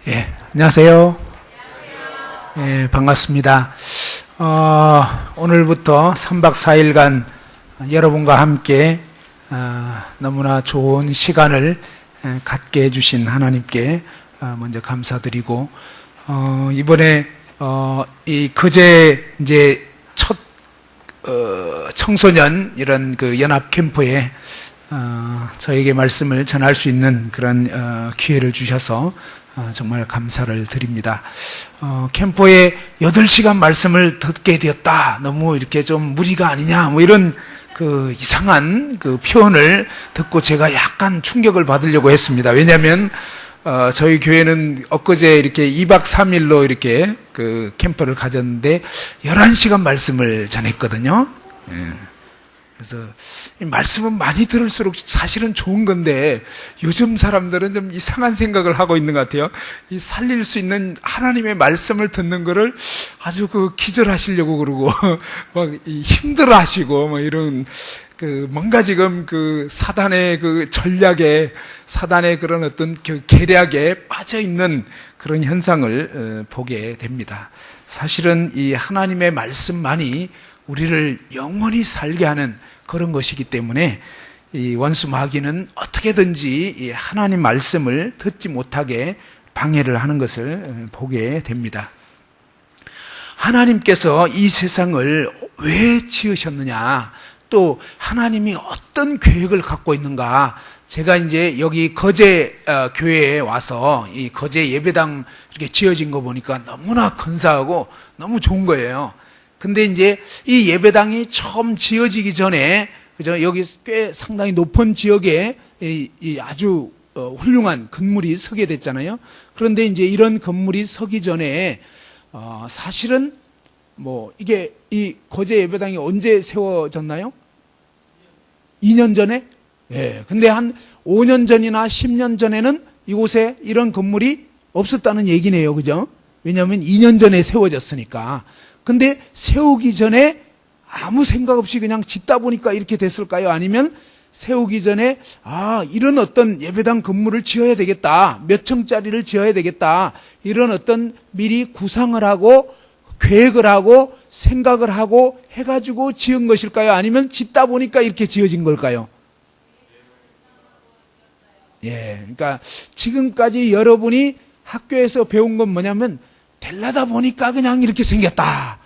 안녕하세요. 반갑습니다. 오늘부터 3박 4일간 여러분과 함께 너무나 좋은 시간을 갖게 해주신 하나님께 먼저 감사드리고, 이번에 그제 이제 첫 청소년 이런 그 연합 캠프에 저에게 말씀을 전할 수 있는 그런 기회를 주셔서 정말 감사를 드립니다. 캠프에 8시간 말씀을 듣게 되었다. 너무 이렇게 좀 무리가 아니냐, 뭐 이런 그 이상한 그 표현을 듣고 제가 약간 충격을 받으려고 했습니다. 왜냐하면 저희 교회는 엊그제 이렇게 2박 3일로 이렇게 그 캠프를 가졌는데 11시간 말씀을 전했거든요. 그래서 이 말씀은 많이 들을수록 사실은 좋은 건데, 요즘 사람들은 좀 이상한 생각을 하고 있는 것 같아요. 이 살릴 수 있는 하나님의 말씀을 듣는 거를 아주 기절하시려고 그러고 막 힘들어 하시고 뭐 이런 뭔가 지금 사단의 전략에, 사단의 그런 어떤 계략에 빠져 있는 그런 현상을 보게 됩니다. 사실은 이 하나님의 말씀만이 우리를 영원히 살게 하는 그런 것이기 때문에 이 원수 마귀는 어떻게든지 이 하나님 말씀을 듣지 못하게 방해를 하는 것을 보게 됩니다. 하나님께서 이 세상을 왜 지으셨느냐, 또 하나님이 어떤 계획을 갖고 있는가. 제가 이제 여기 거제 교회에 와서 이 거제 예배당 이렇게 지어진 거 보니까 너무나 근사하고 너무 좋은 거예요. 근데 이제 이 예배당이 처음 지어지기 전에, 그죠? 여기 꽤 상당히 높은 지역에 이 아주 훌륭한 건물이 서게 됐잖아요. 그런데 이제 이런 건물이 서기 전에 사실은 뭐 이게 이 거제 예배당이 언제 세워졌나요? 2년 전에? 예. 근데 한 5년 전이나 10년 전에는 이곳에 이런 건물이 없었다는 얘기네요. 그죠? 왜냐하면 2년 전에 세워졌으니까. 근데 세우기 전에 아무 생각 없이 그냥 짓다 보니까 이렇게 됐을까요? 아니면 세우기 전에 이런 어떤 예배당 건물을 지어야 되겠다, 몇 층짜리를 지어야 되겠다, 이런 어떤 미리 구상을 하고 계획을 하고 생각을 하고 해가지고 지은 것일까요? 아니면 짓다 보니까 이렇게 지어진 걸까요? 그러니까 지금까지 여러분이 학교에서 배운 건 뭐냐면, 되려다 보니까 그냥 이렇게 생겼다,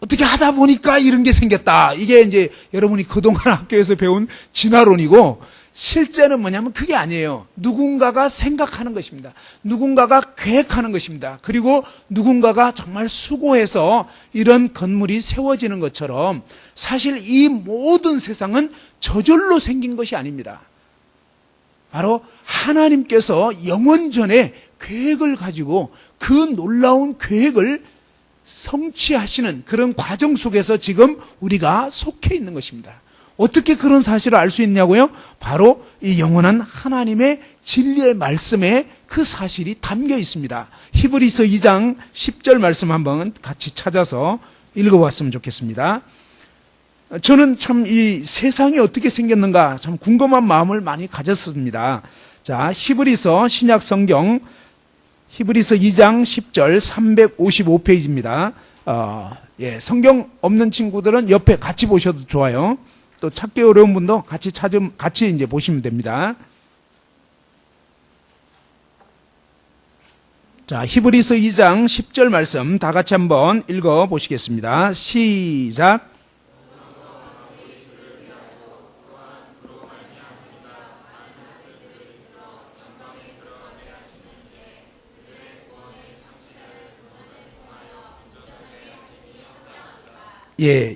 어떻게 하다 보니까 이런 게 생겼다, 이게 이제 여러분이 그동안 학교에서 배운 진화론이고, 실제는 뭐냐면 그게 아니에요. 누군가가 생각하는 것입니다. 누군가가 계획하는 것입니다. 그리고 누군가가 정말 수고해서 이런 건물이 세워지는 것처럼, 사실 이 모든 세상은 저절로 생긴 것이 아닙니다. 바로 하나님께서 영원전에 계획을 가지고 그 놀라운 계획을 성취하시는 그런 과정 속에서 지금 우리가 속해 있는 것입니다. 어떻게 그런 사실을 알 수 있냐고요? 바로 이 영원한 하나님의 진리의 말씀에 그 사실이 담겨 있습니다. 히브리서 2장 10절 말씀 한번 같이 찾아서 읽어봤으면 좋겠습니다. 저는 참 이 세상이 어떻게 생겼는가 참 궁금한 마음을 많이 가졌습니다. 자, 히브리서 신약 성경 히브리서 2장 10절 355페이지입니다. 성경 없는 친구들은 옆에 같이 보셔도 좋아요. 또 찾기 어려운 분도 같이 이제 보시면 됩니다. 자, 히브리서 2장 10절 말씀 다 같이 한번 읽어 보시겠습니다. 시작.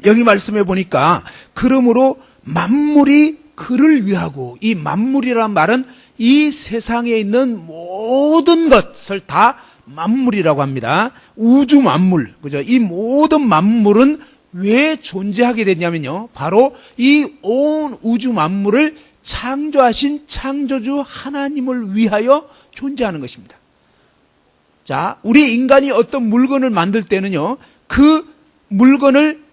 여기 말씀해 보니까, 그러므로 만물이 그를 위하고, 이 만물이란 말은 이 세상에 있는 모든 것을 다 만물이라고 합니다. 우주 만물, 그죠? 이 모든 만물은 왜 존재하게 됐냐면요, 바로 이 온 우주 만물을 창조하신 창조주 하나님을 위하여 존재하는 것입니다. 자, 우리 인간이 어떤 물건을 만들 때는요, 그 물건을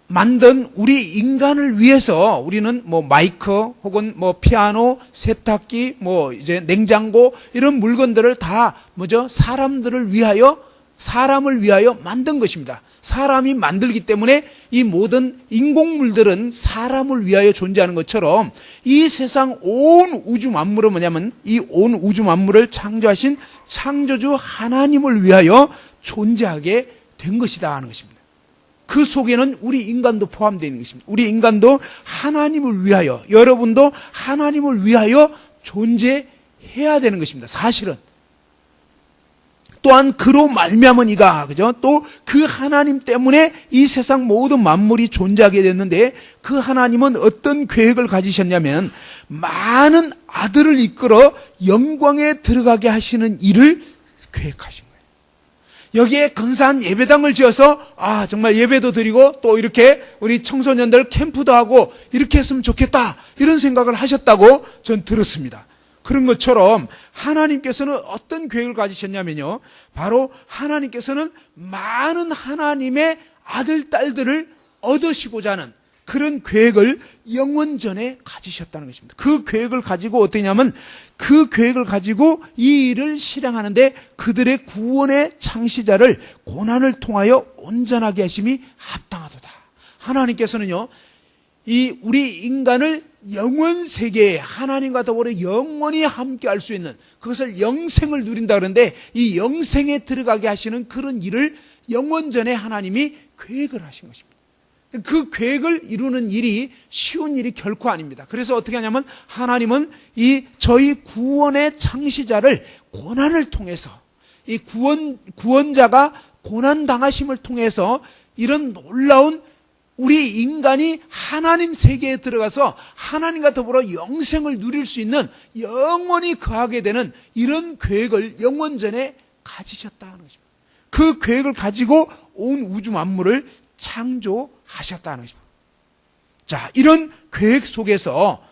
만든 우리 인간을 위해서 우리는 뭐 마이크 혹은 뭐 피아노, 세탁기, 뭐 이제 냉장고 이런 물건들을 다 뭐죠? 사람을 위하여 만든 것입니다. 사람이 만들기 때문에 이 모든 인공물들은 사람을 위하여 존재하는 것처럼 이 세상 온 우주 만물은 뭐냐면 이 온 우주 만물을 창조하신 창조주 하나님을 위하여 존재하게 된 것이다 하는 것입니다. 그 속에는 우리 인간도 포함되어 있는 것입니다. 우리 인간도 하나님을 위하여, 여러분도 하나님을 위하여 존재해야 되는 것입니다. 사실은. 또한 그로 말미암은 이가, 그죠? 또 그 하나님 때문에 이 세상 모든 만물이 존재하게 됐는데 그 하나님은 어떤 계획을 가지셨냐면 많은 아들을 이끌어 영광에 들어가게 하시는 일을 계획하신 거예요. 여기에 근사한 예배당을 지어서 정말 예배도 드리고 또 이렇게 우리 청소년들 캠프도 하고 이렇게 했으면 좋겠다 이런 생각을 하셨다고 전 들었습니다. 그런 것처럼 하나님께서는 어떤 계획을 가지셨냐면요. 바로 하나님께서는 많은 하나님의 아들, 딸들을 얻으시고자 하는 그런 계획을 영원전에 가지셨다는 것입니다. 그 계획을 가지고 어떠냐면 그 계획을 가지고 이 일을 실행하는데 그들의 구원의 창시자를 고난을 통하여 온전하게 하심이 합당하도다. 하나님께서는요. 이 우리 인간을 영원 세계에 하나님과 더불어 영원히 함께 할 수 있는 그것을 영생을 누린다 그러는데 이 영생에 들어가게 하시는 그런 일을 영원전에 하나님이 계획을 하신 것입니다. 그 계획을 이루는 일이 쉬운 일이 결코 아닙니다. 그래서 어떻게 하냐면 하나님은 이 저희 구원의 창시자를 고난을 통해서 이 구원자가 고난 당하심을 통해서 이런 놀라운 우리 인간이 하나님 세계에 들어가서 하나님과 더불어 영생을 누릴 수 있는 영원히 거하게 되는 이런 계획을 영원전에 가지셨다는 것입니다. 그 계획을 가지고 온 우주 만물을 창조하셨다는 것입니다. 자, 이런 계획 속에서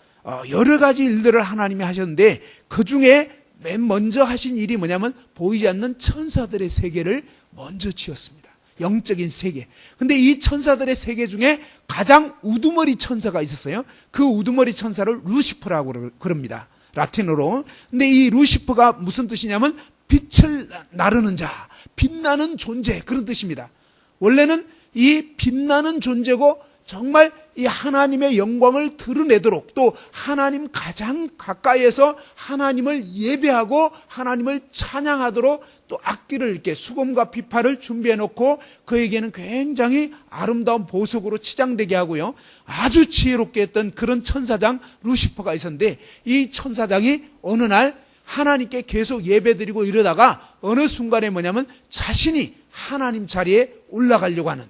여러 가지 일들을 하나님이 하셨는데 그 중에 맨 먼저 하신 일이 뭐냐면 보이지 않는 천사들의 세계를 먼저 지었습니다. 영적인 세계. 근데 이 천사들의 세계 중에 가장 우두머리 천사가 있었어요. 그 우두머리 천사를 루시퍼라고 그럽니다. 라틴어로. 근데 이 루시퍼가 무슨 뜻이냐면 빛을 나르는 자, 빛나는 존재 그런 뜻입니다. 원래는 이 빛나는 존재고 정말 이 하나님의 영광을 드러내도록 또 하나님 가장 가까이에서 하나님을 예배하고 하나님을 찬양하도록 또 악기를 이렇게 수금과 비파를 준비해 놓고 그에게는 굉장히 아름다운 보석으로 치장되게 하고요. 아주 지혜롭게 했던 그런 천사장 루시퍼가 있었는데 이 천사장이 어느 날 하나님께 계속 예배드리고 이러다가 어느 순간에 뭐냐면 자신이 하나님 자리에 올라가려고 하는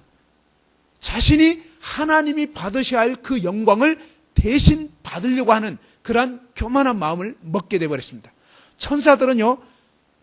자신이 하나님이 받으셔야 할 그 영광을 대신 받으려고 하는 그러한 교만한 마음을 먹게 되어버렸습니다. 천사들은요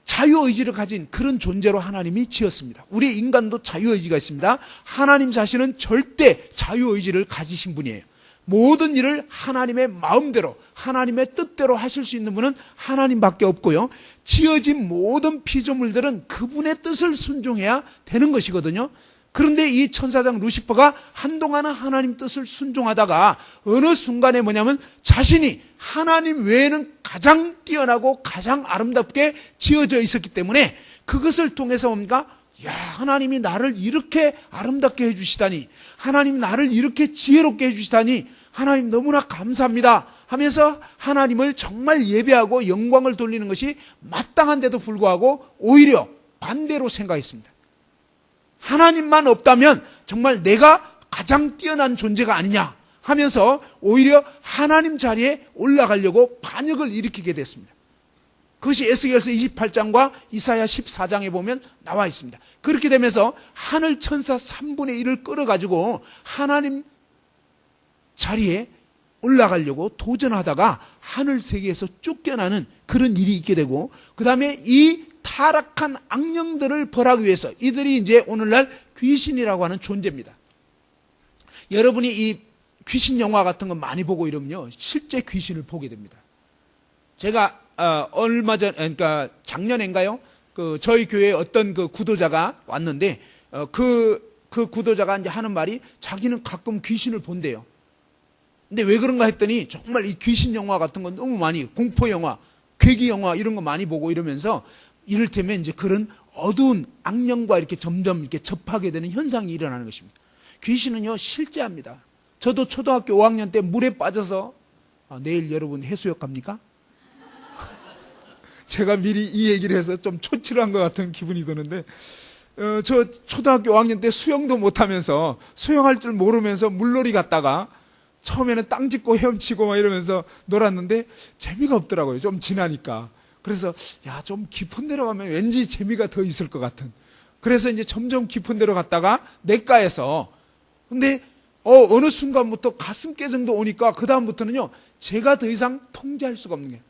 자유의지를 가진 그런 존재로 하나님이 지었습니다. 우리 인간도 자유의지가 있습니다. 하나님 자신은 절대 자유의지를 가지신 분이에요. 모든 일을 하나님의 마음대로 하나님의 뜻대로 하실 수 있는 분은 하나님밖에 없고요. 지어진 모든 피조물들은 그분의 뜻을 순종해야 되는 것이거든요. 그런데 이 천사장 루시퍼가 한동안은 하나님 뜻을 순종하다가 어느 순간에 뭐냐면 자신이 하나님 외에는 가장 뛰어나고 가장 아름답게 지어져 있었기 때문에 그것을 통해서 뭡니까? 야, 하나님이 나를 이렇게 아름답게 해주시다니, 하나님이 나를 이렇게 지혜롭게 해주시다니, 하나님 너무나 감사합니다 하면서 하나님을 정말 예배하고 영광을 돌리는 것이 마땅한데도 불구하고 오히려 반대로 생각했습니다. 하나님만 없다면 정말 내가 가장 뛰어난 존재가 아니냐 하면서 오히려 하나님 자리에 올라가려고 반역을 일으키게 됐습니다. 그것이 에스겔서 28장과 이사야 14장에 보면 나와 있습니다. 그렇게 되면서 하늘 천사 3분의 1을 끌어가지고 하나님 자리에 올라가려고 도전하다가 하늘 세계에서 쫓겨나는 그런 일이 있게 되고 그 다음에 이 타락한 악령들을 벌하기 위해서 이들이 이제 오늘날 귀신이라고 하는 존재입니다. 여러분이 이 귀신 영화 같은 거 많이 보고 이러면요 실제 귀신을 보게 됩니다. 제가 얼마 전 그러니까 작년인가요? 저희 교회에 어떤 그 구도자가 왔는데 그 그 구도자가 이제 하는 말이 자기는 가끔 귀신을 본대요. 근데 왜 그런가 했더니 정말 이 귀신 영화 같은 건 너무 많이, 공포 영화, 괴기 영화 이런 거 많이 보고 이러면서 이를테면 이제 그런 어두운 악령과 이렇게 점점 이렇게 접하게 되는 현상이 일어나는 것입니다. 귀신은요, 실제합니다. 저도 초등학교 5학년 때 물에 빠져서, 내일 여러분 해수욕 갑니까? 제가 미리 이 얘기를 해서 좀 초칠한 것 같은 기분이 드는데, 저 초등학교 5학년 때 수영도 못하면서 수영할 줄 모르면서 물놀이 갔다가 처음에는 땅 짚고 헤엄치고 막 이러면서 놀았는데 재미가 없더라고요. 좀 지나니까. 그래서 야, 좀 깊은 데로 가면 왠지 재미가 더 있을 것 같은. 그래서 이제 점점 깊은 데로 갔다가 냇가에서, 근데 어느 순간부터 가슴께 정도 오니까 그 다음부터는요, 제가 더 이상 통제할 수가 없는 거예요.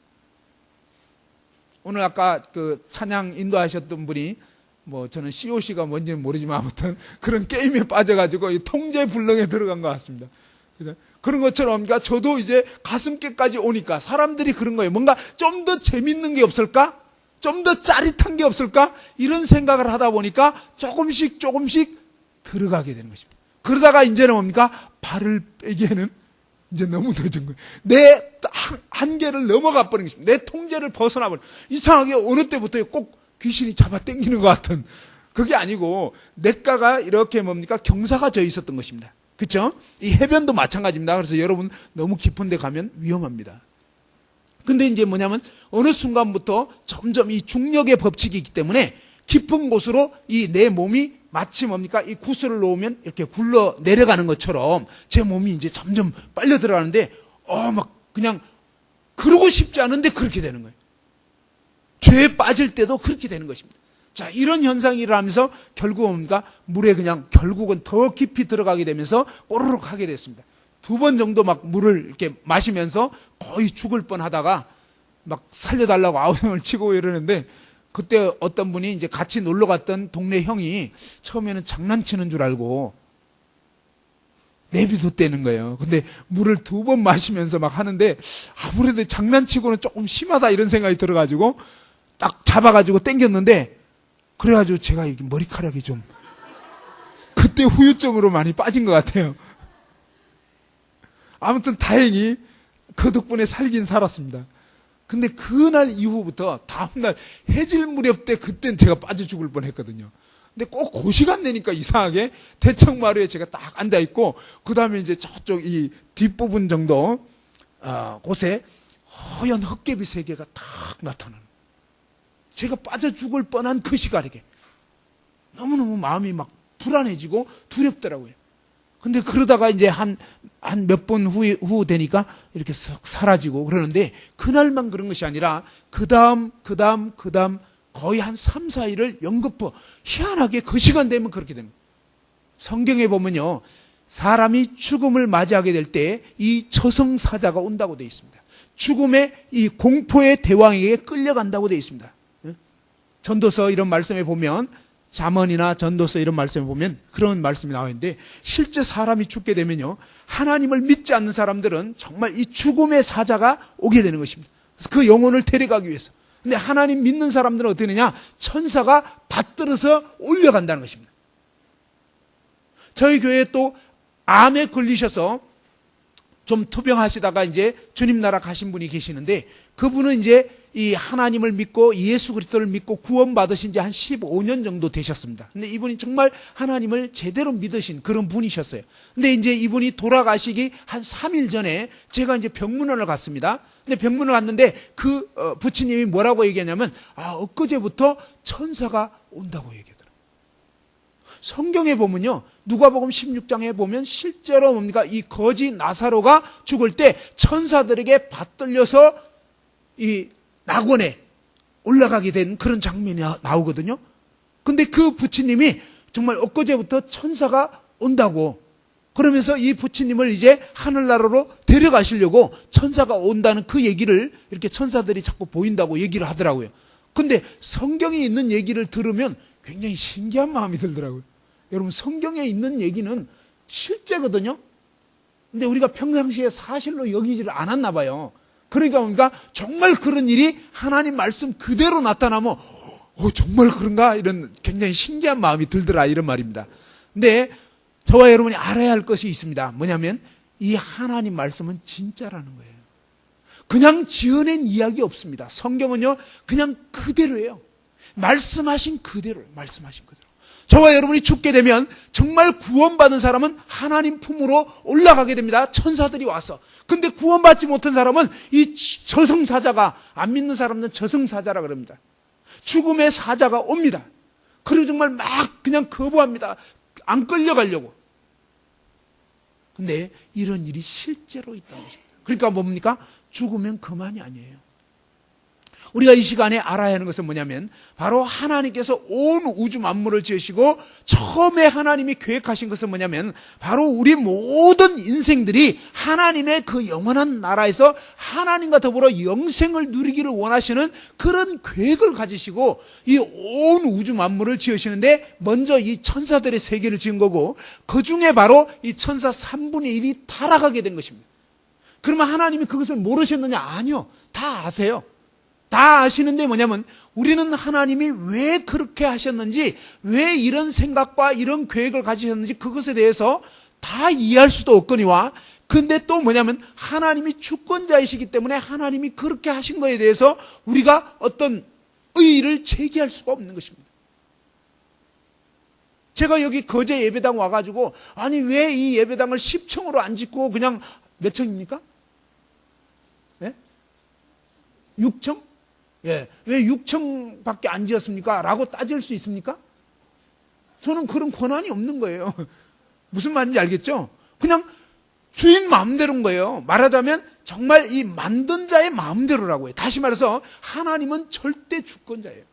오늘 아까 그 찬양 인도하셨던 분이, 뭐 저는 COC가 뭔지는 모르지만 아무튼 그런 게임에 빠져가지고 이 통제 불능에 들어간 것 같습니다. 그죠? 그런 것처럼, 그러니까 저도 이제 가슴께까지 오니까 사람들이 그런 거예요. 뭔가 좀 더 재밌는 게 없을까? 좀 더 짜릿한 게 없을까? 이런 생각을 하다 보니까 조금씩 들어가게 되는 것입니다. 그러다가 이제는 뭡니까? 발을 빼기에는 이제 너무 늦은 거예요. 내 한계를 넘어가 버린 것입니다. 내 통제를 벗어나 버린. 이상하게 어느 때부터 꼭 귀신이 잡아 당기는 것 같은. 그게 아니고 냇가가 이렇게 뭡니까? 경사가 져 있었던 것입니다. 그렇죠? 이 해변도 마찬가지입니다. 그래서 여러분 너무 깊은 데 가면 위험합니다. 근데 이제 뭐냐면 어느 순간부터 점점 이 중력의 법칙이 있기 때문에 깊은 곳으로 이 내 몸이 마치 뭡니까? 이 구슬을 놓으면 이렇게 굴러 내려가는 것처럼 제 몸이 이제 점점 빨려 들어가는데 막 그냥 그러고 싶지 않은데 그렇게 되는 거예요. 죄에 빠질 때도 그렇게 되는 것입니다. 자, 이런 현상이 일어나면서 결국 뭡니까? 물에 그냥 결국은 더 깊이 들어가게 되면서 꼬르륵 하게 됐습니다. 2번 정도 막 물을 이렇게 마시면서 거의 죽을 뻔 하다가 막 살려달라고 아우성을 치고 이러는데, 그때 어떤 분이 이제 같이 놀러 갔던 동네 형이 처음에는 장난치는 줄 알고 내비뒀다는 거예요. 근데 물을 2번 마시면서 막 하는데 아무래도 장난치고는 조금 심하다 이런 생각이 들어가지고 딱 잡아가지고 당겼는데, 그래가지고 제가 이렇게 머리카락이 좀 그때 후유증으로 많이 빠진 것 같아요. 아무튼 다행히 그 덕분에 살긴 살았습니다. 근데 그날 이후부터 다음날 해질 무렵 때 그땐 제가 빠져 죽을 뻔했거든요. 근데 꼭 그 시간 되니까 이상하게 대청마루에 제가 딱 앉아있고, 그 다음에 이제 저쪽 이 뒷부분 정도 곳에 허연 헛개비 3개가 탁 나타나는, 제가 빠져 죽을 뻔한 그 시간에 너무너무 마음이 막 불안해지고 두렵더라고요. 근데 그러다가 이제 한 몇 번 후 되니까 이렇게 싹 사라지고 그러는데, 그날만 그런 것이 아니라 그 다음 거의 한 3, 4일을 연거푸 희한하게 그 시간 되면 그렇게 됩니다. 성경에 보면요, 사람이 죽음을 맞이하게 될 때 이 저승사자가 온다고 되어 있습니다. 죽음의 이 공포의 대왕에게 끌려간다고 되어 있습니다. 전도서 이런 말씀에 보면, 잠언이나 전도서 이런 말씀에 보면 그런 말씀이 나와 있는데, 실제 사람이 죽게 되면요, 하나님을 믿지 않는 사람들은 정말 이 죽음의 사자가 오게 되는 것입니다. 그래서 그 영혼을 데려가기 위해서. 근데 하나님 믿는 사람들은 어떻게 되느냐? 천사가 받들어서 올려간다는 것입니다. 저희 교회에 또 암에 걸리셔서 좀 투병하시다가 이제 주님 나라 가신 분이 계시는데, 그분은 이제 이 하나님을 믿고 예수 그리스도를 믿고 구원받으신 지 한 15년 정도 되셨습니다. 근데 이분이 정말 하나님을 제대로 믿으신 그런 분이셨어요. 근데 이제 이분이 돌아가시기 한 3일 전에 제가 이제 병문안을 갔습니다. 근데 병문안을 갔는데 그 부처님이 뭐라고 얘기하냐면, 엊그제부터 천사가 온다고 얘기하더라고요. 성경에 보면요, 누가복음 16장에 보면 실제로 뭡니까? 이 거지 나사로가 죽을 때 천사들에게 받들려서 이 낙원에 올라가게 된 그런 장면이 나오거든요. 근데 그 부처님이 정말 엊그제부터 천사가 온다고, 그러면서 이 부처님을 이제 하늘나라로 데려가시려고 천사가 온다는 그 얘기를 이렇게 천사들이 자꾸 보인다고 얘기를 하더라고요. 근데 성경에 있는 얘기를 들으면 굉장히 신기한 마음이 들더라고요. 여러분, 성경에 있는 얘기는 실제거든요. 근데 우리가 평상시에 사실로 여기지를 않았나 봐요. 그러니까 정말 그런 일이 하나님 말씀 그대로 나타나면 정말 그런가? 이런 굉장히 신기한 마음이 들더라, 이런 말입니다. 근데 저와 여러분이 알아야 할 것이 있습니다. 뭐냐면 이 하나님 말씀은 진짜라는 거예요. 그냥 지어낸 이야기 없습니다. 성경은요, 그냥 그대로예요. 말씀하신 그대로예요. 말씀하신 그대로. 저와 여러분이 죽게 되면 정말 구원받은 사람은 하나님 품으로 올라가게 됩니다. 천사들이 와서. 근데 구원받지 못한 사람은 이 저승사자가, 안 믿는 사람은 저승사자라 그럽니다. 죽음의 사자가 옵니다. 그리고 정말 막 그냥 거부합니다. 안 끌려가려고. 근데 이런 일이 실제로 있다는 것입니다. 그러니까 뭡니까? 죽으면 그만이 아니에요. 우리가 이 시간에 알아야 하는 것은 뭐냐면 바로 하나님께서 온 우주 만물을 지으시고 처음에 하나님이 계획하신 것은 뭐냐면 바로 우리 모든 인생들이 하나님의 그 영원한 나라에서 하나님과 더불어 영생을 누리기를 원하시는 그런 계획을 가지시고 이 온 우주 만물을 지으시는데 먼저 이 천사들의 세계를 지은 거고 그 중에 바로 이 천사 3분의 1이 타락하게 된 것입니다. 그러면 하나님이 그것을 모르셨느냐? 아니요. 다 아세요. 다 아시는데 뭐냐면 우리는 하나님이 왜 그렇게 하셨는지, 왜 이런 생각과 이런 계획을 가지셨는지 그것에 대해서 다 이해할 수도 없거니와, 근데 또 뭐냐면 하나님이 주권자이시기 때문에 하나님이 그렇게 하신 거에 대해서 우리가 어떤 의의를 제기할 수가 없는 것입니다. 제가 여기 거제 예배당 와가지고 아니 왜 이 예배당을 10층으로 안 짓고 그냥 몇 층입니까? 네? 6층? 예, 왜 6층밖에 안 지었습니까? 라고 따질 수 있습니까? 저는 그런 권한이 없는 거예요. 무슨 말인지 알겠죠? 그냥 주인 마음대로인 거예요. 말하자면 정말 이 만든 자의 마음대로라고 해요. 다시 말해서 하나님은 절대 주권자예요.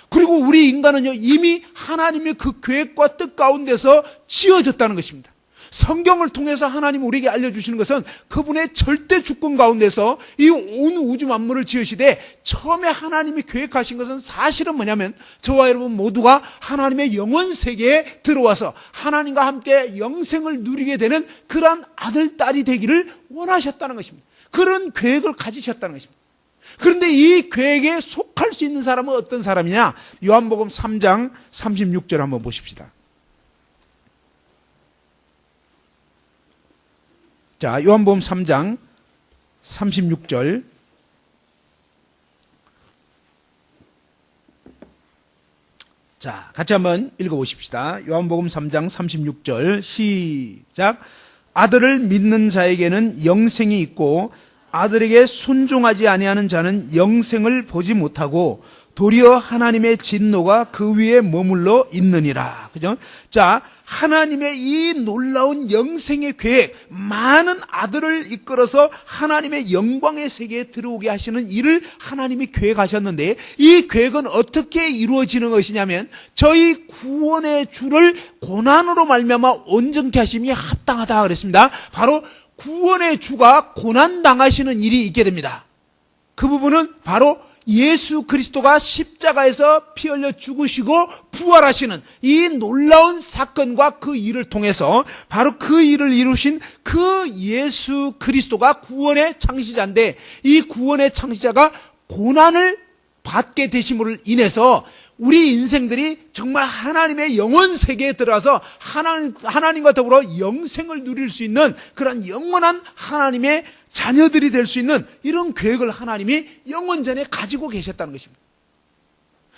그리고 우리 인간은요, 이미 하나님의 그 계획과 뜻 가운데서 지어졌다는 것입니다. 성경을 통해서 하나님 우리에게 알려주시는 것은 그분의 절대 주권 가운데서 이 온 우주 만물을 지으시되 처음에 하나님이 계획하신 것은 사실은 뭐냐면 저와 여러분 모두가 하나님의 영원 세계에 들어와서 하나님과 함께 영생을 누리게 되는 그러한 아들, 딸이 되기를 원하셨다는 것입니다. 그런 계획을 가지셨다는 것입니다. 그런데 이 계획에 속할 수 있는 사람은 어떤 사람이냐? 요한복음 3장 36절 한번 보십시다. 자, 요한복음 3장 36절. 자, 같이 한번 읽어보십시다. 요한복음 3장 36절 시작. 아들을 믿는 자에게는 영생이 있고 아들에게 순종하지 아니하는 자는 영생을 보지 못하고 도리어 하나님의 진노가 그 위에 머물러 있느니라. 그죠? 자, 하나님의 이 놀라운 영생의 계획, 많은 아들을 이끌어서 하나님의 영광의 세계에 들어오게 하시는 일을 하나님이 계획하셨는데 이 계획은 어떻게 이루어지는 것이냐면 저희 구원의 주를 고난으로 말미암아 온전케 하심이 합당하다 그랬습니다. 바로 구원의 주가 고난당하시는 일이 있게 됩니다. 그 부분은 바로 예수 그리스도가 십자가에서 피 흘려 죽으시고 부활하시는 이 놀라운 사건과 그 일을 통해서 바로 그 일을 이루신 그 예수 그리스도가 구원의 창시자인데 이 구원의 창시자가 고난을 받게 되심으로 인해서 우리 인생들이 정말 하나님의 영원 세계에 들어와서 하나님과 더불어 영생을 누릴 수 있는 그런 영원한 하나님의 자녀들이 될 수 있는 이런 계획을 하나님이 영원전에 가지고 계셨다는 것입니다.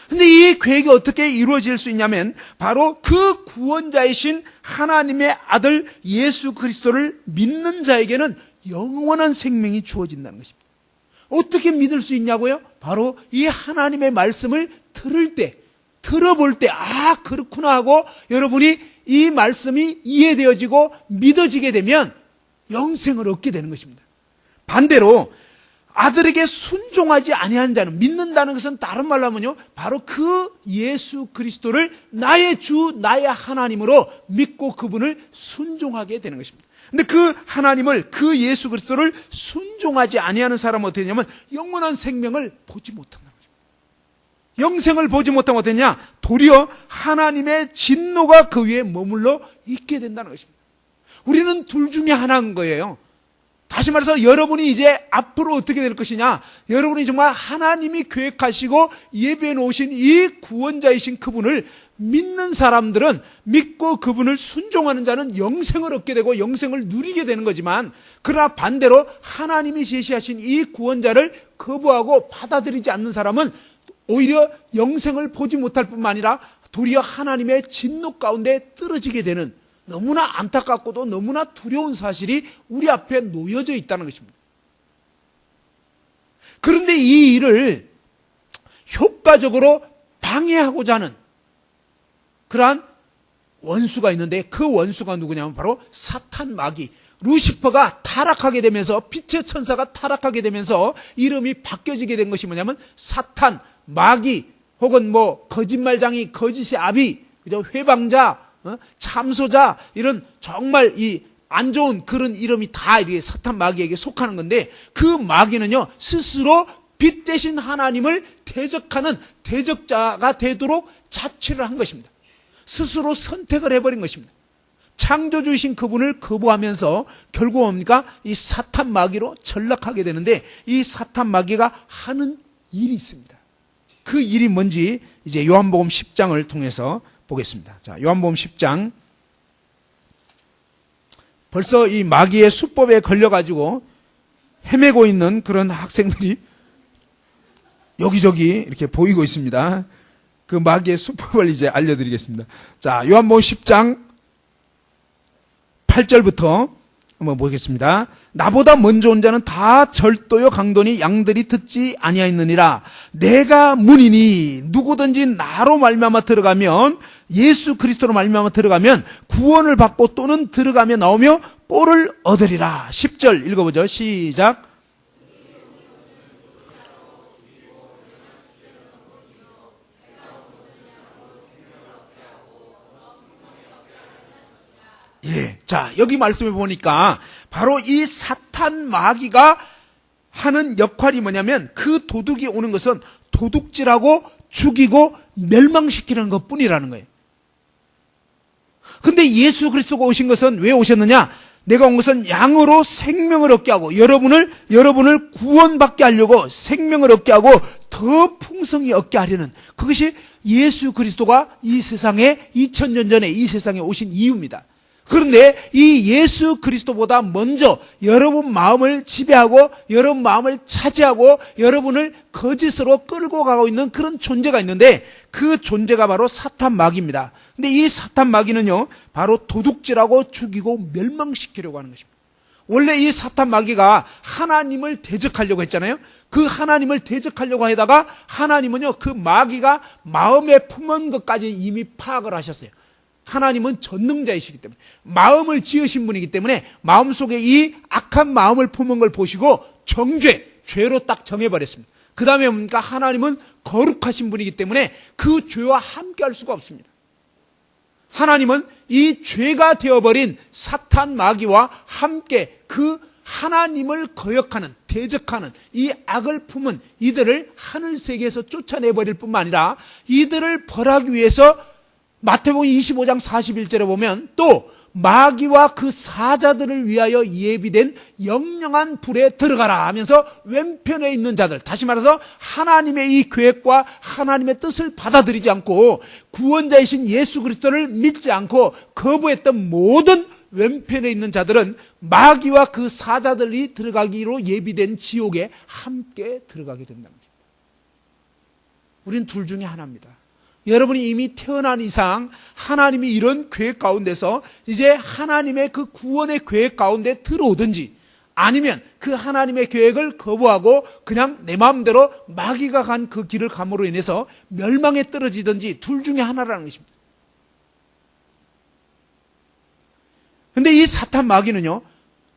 그런데 이 계획이 어떻게 이루어질 수 있냐면 바로 그 구원자이신 하나님의 아들 예수 그리스도를 믿는 자에게는 영원한 생명이 주어진다는 것입니다. 어떻게 믿을 수 있냐고요? 바로 이 하나님의 말씀을 들을 때, 들어볼 때, 아, 그렇구나 하고 여러분이 이 말씀이 이해되어지고 믿어지게 되면 영생을 얻게 되는 것입니다. 반대로 아들에게 순종하지 아니하는 자는, 믿는다는 것은 다른 말로 하면요, 바로 그 예수 그리스도를 나의 주, 나의 하나님으로 믿고 그분을 순종하게 되는 것입니다. 근데 그 하나님을, 그 예수 그리스도를 순종하지 아니하는 사람은 어떻게 되냐면 영원한 생명을 보지 못한다는 것입니다. 영생을 보지 못하면 어떻냐? 도리어 하나님의 진노가 그 위에 머물러 있게 된다는 것입니다. 우리는 둘 중에 하나인 거예요. 다시 말해서 여러분이 이제 앞으로 어떻게 될 것이냐, 여러분이 정말 하나님이 계획하시고 예비해 놓으신 이 구원자이신 그분을 믿는 사람들은, 믿고 그분을 순종하는 자는 영생을 얻게 되고 영생을 누리게 되는 거지만, 그러나 반대로 하나님이 제시하신 이 구원자를 거부하고 받아들이지 않는 사람은 오히려 영생을 보지 못할 뿐만 아니라 도리어 하나님의 진노 가운데 떨어지게 되는, 너무나 안타깝고도 너무나 두려운 사실이 우리 앞에 놓여져 있다는 것입니다. 그런데 이 일을 효과적으로 방해하고자 하는 그러한 원수가 있는데, 그 원수가 누구냐면 바로 사탄, 마귀. 루시퍼가 타락하게 되면서, 빛의 천사가 타락하게 되면서 이름이 바뀌어지게 된 것이 뭐냐면 사탄, 마귀, 혹은 거짓말장이, 거짓의 아비, 회방자, 참소자, 이런 정말 이 안 좋은 그런 이름이 다 이렇게 사탄, 마귀에게 속하는 건데, 그 마귀는요 스스로 빛 대신 하나님을 대적하는 대적자가 되도록 자취를 한 것입니다. 스스로 선택을 해버린 것입니다. 창조주이신 그분을 거부하면서 결국 뭡니까? 이 사탄, 마귀로 전락하게 되는데, 이 사탄, 마귀가 하는 일이 있습니다. 그 일이 뭔지 이제 요한복음 10장을 통해서 보겠습니다. 자, 요한복음 10장. 벌써 이 마귀의 수법에 걸려가지고 헤매고 있는 그런 학생들이 여기저기 이렇게 보이고 있습니다. 그 마귀의 수법을 이제 알려드리겠습니다. 자, 요한복음 10장 8절부터 한번 보겠습니다. 나보다 먼저 온 자는 다 절도요 강도니 양들이 듣지 아니하였느니라. 내가 문이니 누구든지 나로 말미암아 들어가면, 예수 그리스도로 말미암아 들어가면 구원을 받고 또는 들어가며 나오며 꼴을 얻으리라. 10절 읽어보죠. 시작. 예. 자, 여기 말씀해 보니까 바로 이 사탄, 마귀가 하는 역할이 뭐냐면, 그 도둑이 오는 것은 도둑질하고 죽이고 멸망시키는 것 뿐이라는 거예요. 근데 예수 그리스도가 오신 것은 왜 오셨느냐? 내가 온 것은 양으로 생명을 얻게 하고, 여러분을 구원받게 하려고, 생명을 얻게 하고 더 풍성히 얻게 하려는, 그것이 예수 그리스도가 이 세상에 2000년 전에 이 세상에 오신 이유입니다. 그런데 이 예수 그리스도보다 먼저 여러분 마음을 지배하고 여러분 마음을 차지하고 여러분을 거짓으로 끌고 가고 있는 그런 존재가 있는데, 그 존재가 바로 사탄, 마귀입니다. 근데 이 사탄, 마귀는요 바로 도둑질하고 죽이고 멸망시키려고 하는 것입니다. 원래 이 사탄, 마귀가 하나님을 대적하려고 했잖아요. 그 하나님을 대적하려고 하다가 하나님은요 그 마귀가 마음에 품은 것까지 이미 파악을 하셨어요. 하나님은 전능자이시기 때문에, 마음을 지으신 분이기 때문에 마음속에 이 악한 마음을 품은 걸 보시고 죄로 딱 정해버렸습니다. 그 다음에 뭡니까? 하나님은 거룩하신 분이기 때문에 그 죄와 함께 할 수가 없습니다. 하나님은 이 죄가 되어버린 사탄, 마귀와 함께 그 하나님을 거역하는, 대적하는 이 악을 품은 이들을 하늘 세계에서 쫓아내버릴 뿐만 아니라 이들을 벌하기 위해서 마태복음 25장 41절에 보면 또 마귀와 그 사자들을 위하여 예비된 영영한 불에 들어가라 하면서 왼편에 있는 자들, 다시 말해서 하나님의 이 계획과 하나님의 뜻을 받아들이지 않고 구원자이신 예수 그리스도를 믿지 않고 거부했던 모든 왼편에 있는 자들은 마귀와 그 사자들이 들어가기로 예비된 지옥에 함께 들어가게 된다는 겁니다. 우리는 둘 중에 하나입니다. 여러분이 이미 태어난 이상 하나님이 이런 계획 가운데서 이제 하나님의 그 구원의 계획 가운데 들어오든지, 아니면 그 하나님의 계획을 거부하고 그냥 내 마음대로 마귀가 간 그 길을 감으로 인해서 멸망에 떨어지든지, 둘 중에 하나라는 것입니다. 근데 이 사탄, 마귀는요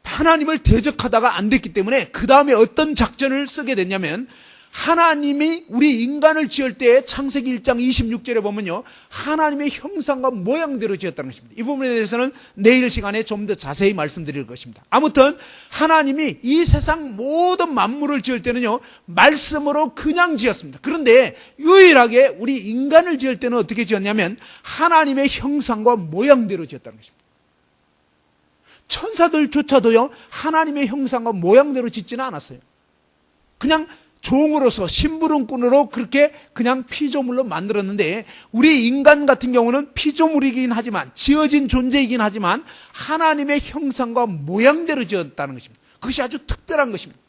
하나님을 대적하다가 안 됐기 때문에 그 다음에 어떤 작전을 쓰게 됐냐면, 하나님이 우리 인간을 지을 때 창세기 1장 26절에 보면요 하나님의 형상과 모양대로 지었다는 것입니다. 이 부분에 대해서는 내일 시간에 좀 더 자세히 말씀드릴 것입니다. 아무튼 하나님이 이 세상 모든 만물을 지을 때는요 말씀으로 그냥 지었습니다. 그런데 유일하게 우리 인간을 지을 때는 어떻게 지었냐면 하나님의 형상과 모양대로 지었다는 것입니다. 천사들조차도요, 하나님의 형상과 모양대로 짓지는 않았어요. 그냥 종으로서, 심부름꾼으로 그렇게 그냥 피조물로 만들었는데, 우리 인간 같은 경우는 피조물이긴 하지만, 지어진 존재이긴 하지만 하나님의 형상과 모양대로 지었다는 것입니다. 그것이 아주 특별한 것입니다.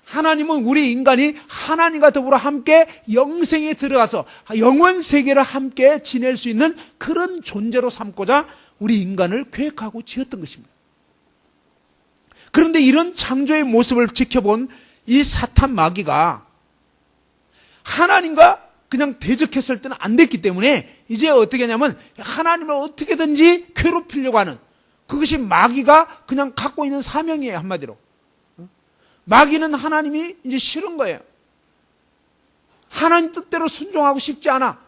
하나님은 우리 인간이 하나님과 더불어 함께 영생에 들어가서 영원 세계를 함께 지낼 수 있는 그런 존재로 삼고자 우리 인간을 계획하고 지었던 것입니다. 그런데 이런 창조의 모습을 지켜본 이 사탄 마귀가 하나님과 그냥 대적했을 때는 안 됐기 때문에 이제 어떻게 하냐면 하나님을 어떻게든지 괴롭히려고 하는, 그것이 마귀가 그냥 갖고 있는 사명이에요. 한마디로 마귀는 하나님이 이제 싫은 거예요. 하나님 뜻대로 순종하고 싶지 않아.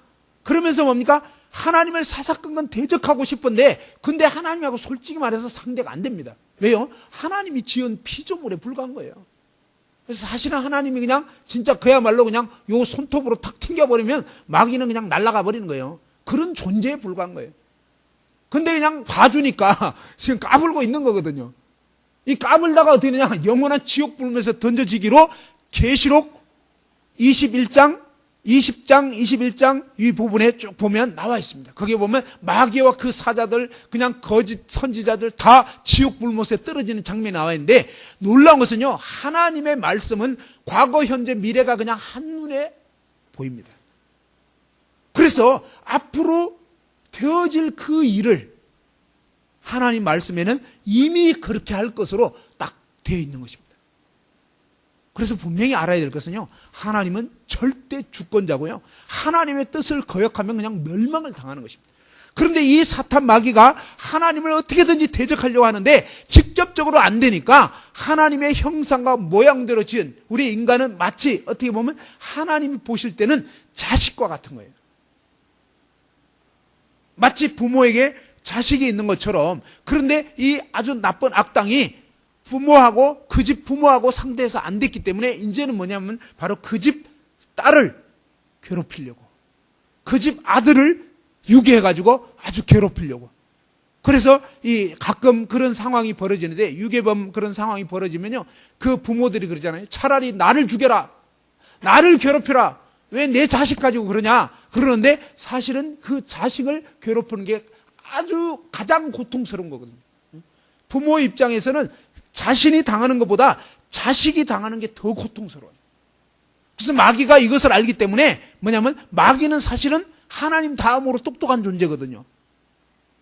그러면서 뭡니까? 하나님을 사사건건 대적하고 싶은데, 근데 하나님하고 솔직히 말해서 상대가 안 됩니다. 왜요? 하나님이 지은 피조물에 불과한 거예요. 그래서 사실은 하나님이 그냥 진짜 그야말로 그냥 요 손톱으로 탁 튕겨버리면 마귀는 그냥 날아가 버리는 거예요. 그런 존재에 불과한 거예요. 근데 그냥 봐주니까 지금 까불고 있는 거거든요. 이 까불다가 어떻게 되냐? 영원한 지옥 불면서 던져지기로 계시록 21장, 20장, 21장 이 부분에 쭉 보면 나와 있습니다. 거기에 보면 마귀와 그 사자들, 그냥 거짓 선지자들 다 지옥 불못에 떨어지는 장면이 나와 있는데, 놀라운 것은요, 하나님의 말씀은 과거, 현재, 미래가 그냥 한눈에 보입니다. 그래서 앞으로 되어질 그 일을 하나님 말씀에는 이미 그렇게 할 것으로 딱 되어 있는 것입니다. 그래서 분명히 알아야 될 것은요, 하나님은 절대 주권자고요, 하나님의 뜻을 거역하면 그냥 멸망을 당하는 것입니다. 그런데 이 사탄 마귀가 하나님을 어떻게든지 대적하려고 하는데 직접적으로 안 되니까 하나님의 형상과 모양대로 지은 우리 인간은 마치 어떻게 보면 하나님이 보실 때는 자식과 같은 거예요. 마치 부모에게 자식이 있는 것처럼. 그런데 이 아주 나쁜 악당이 부모하고 그 집 부모하고 상대해서 안 됐기 때문에 이제는 뭐냐면 바로 그 집 딸을 괴롭히려고, 그 집 아들을 유괴해가지고 아주 괴롭히려고. 그래서 이 가끔 그런 상황이 벌어지는데, 유괴범 그런 상황이 벌어지면요, 그 부모들이 그러잖아요. 차라리 나를 죽여라, 나를 괴롭혀라, 왜 내 자식 가지고 그러냐 그러는데, 사실은 그 자식을 괴롭히는 게 아주 가장 고통스러운 거거든요. 부모 입장에서는 자신이 당하는 것보다 자식이 당하는 게 더 고통스러워요. 그래서 마귀가 이것을 알기 때문에 뭐냐면, 마귀는 사실은 하나님 다음으로 똑똑한 존재거든요.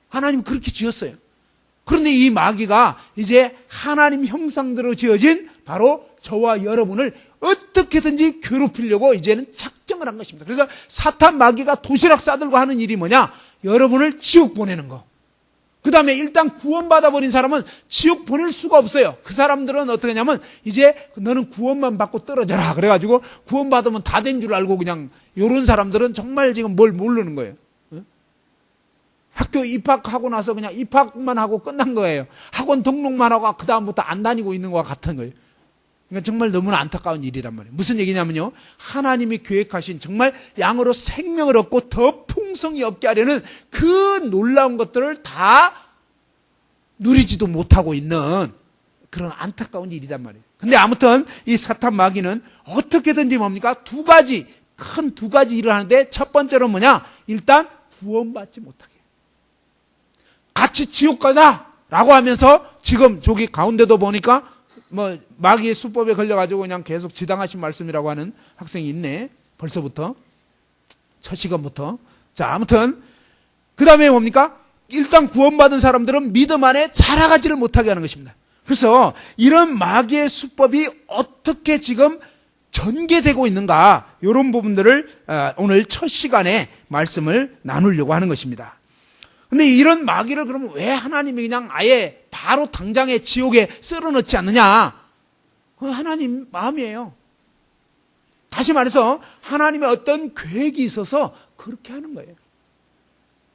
하나님 그렇게 지었어요. 그런데 이 마귀가 이제 하나님 형상대로 지어진 바로 저와 여러분을 어떻게든지 괴롭히려고 이제는 작정을 한 것입니다. 그래서 사탄 마귀가 도시락 싸들고 하는 일이 뭐냐? 여러분을 지옥 보내는 거. 그 다음에 일단 구원받아 버린 사람은 지옥 보낼 수가 없어요. 그 사람들은 어떻게 하냐면, 이제 너는 구원만 받고 떨어져라 그래가지고 구원받으면 다 된 줄 알고 그냥, 요런 사람들은 정말 지금 뭘 모르는 거예요. 학교 입학하고 나서 그냥 입학만 하고 끝난 거예요. 학원 등록만 하고 그 다음부터 안 다니고 있는 것과 같은 거예요. 그러니까 정말 너무나 안타까운 일이란 말이에요. 무슨 얘기냐면요, 하나님이 계획하신 정말 양으로 생명을 얻고 더 풍성히 얻게 하려는 그 놀라운 것들을 다 누리지도 못하고 있는 그런 안타까운 일이란 말이에요. 근데 아무튼 이 사탄 마귀는 어떻게든지 뭡니까? 큰 두 가지 일을 하는데, 첫 번째로 뭐냐? 일단 구원받지 못하게, 같이 지옥 가자라고 하면서, 지금 저기 가운데도 보니까 뭐 마귀의 수법에 걸려가지고 그냥 계속 지당하신 말씀이라고 하는 학생이 있네. 벌써부터 첫 시간부터. 자, 아무튼 그 다음에 뭡니까? 일단 구원받은 사람들은 믿음 안에 자라가지를 못하게 하는 것입니다. 그래서 이런 마귀의 수법이 어떻게 지금 전개되고 있는가, 이런 부분들을 오늘 첫 시간에 말씀을 나누려고 하는 것입니다. 근데 이런 마귀를 그러면 왜 하나님이 그냥 아예 바로 당장에 지옥에 썰어넣지 않느냐? 그건 하나님 마음이에요. 다시 말해서 하나님의 어떤 계획이 있어서 그렇게 하는 거예요.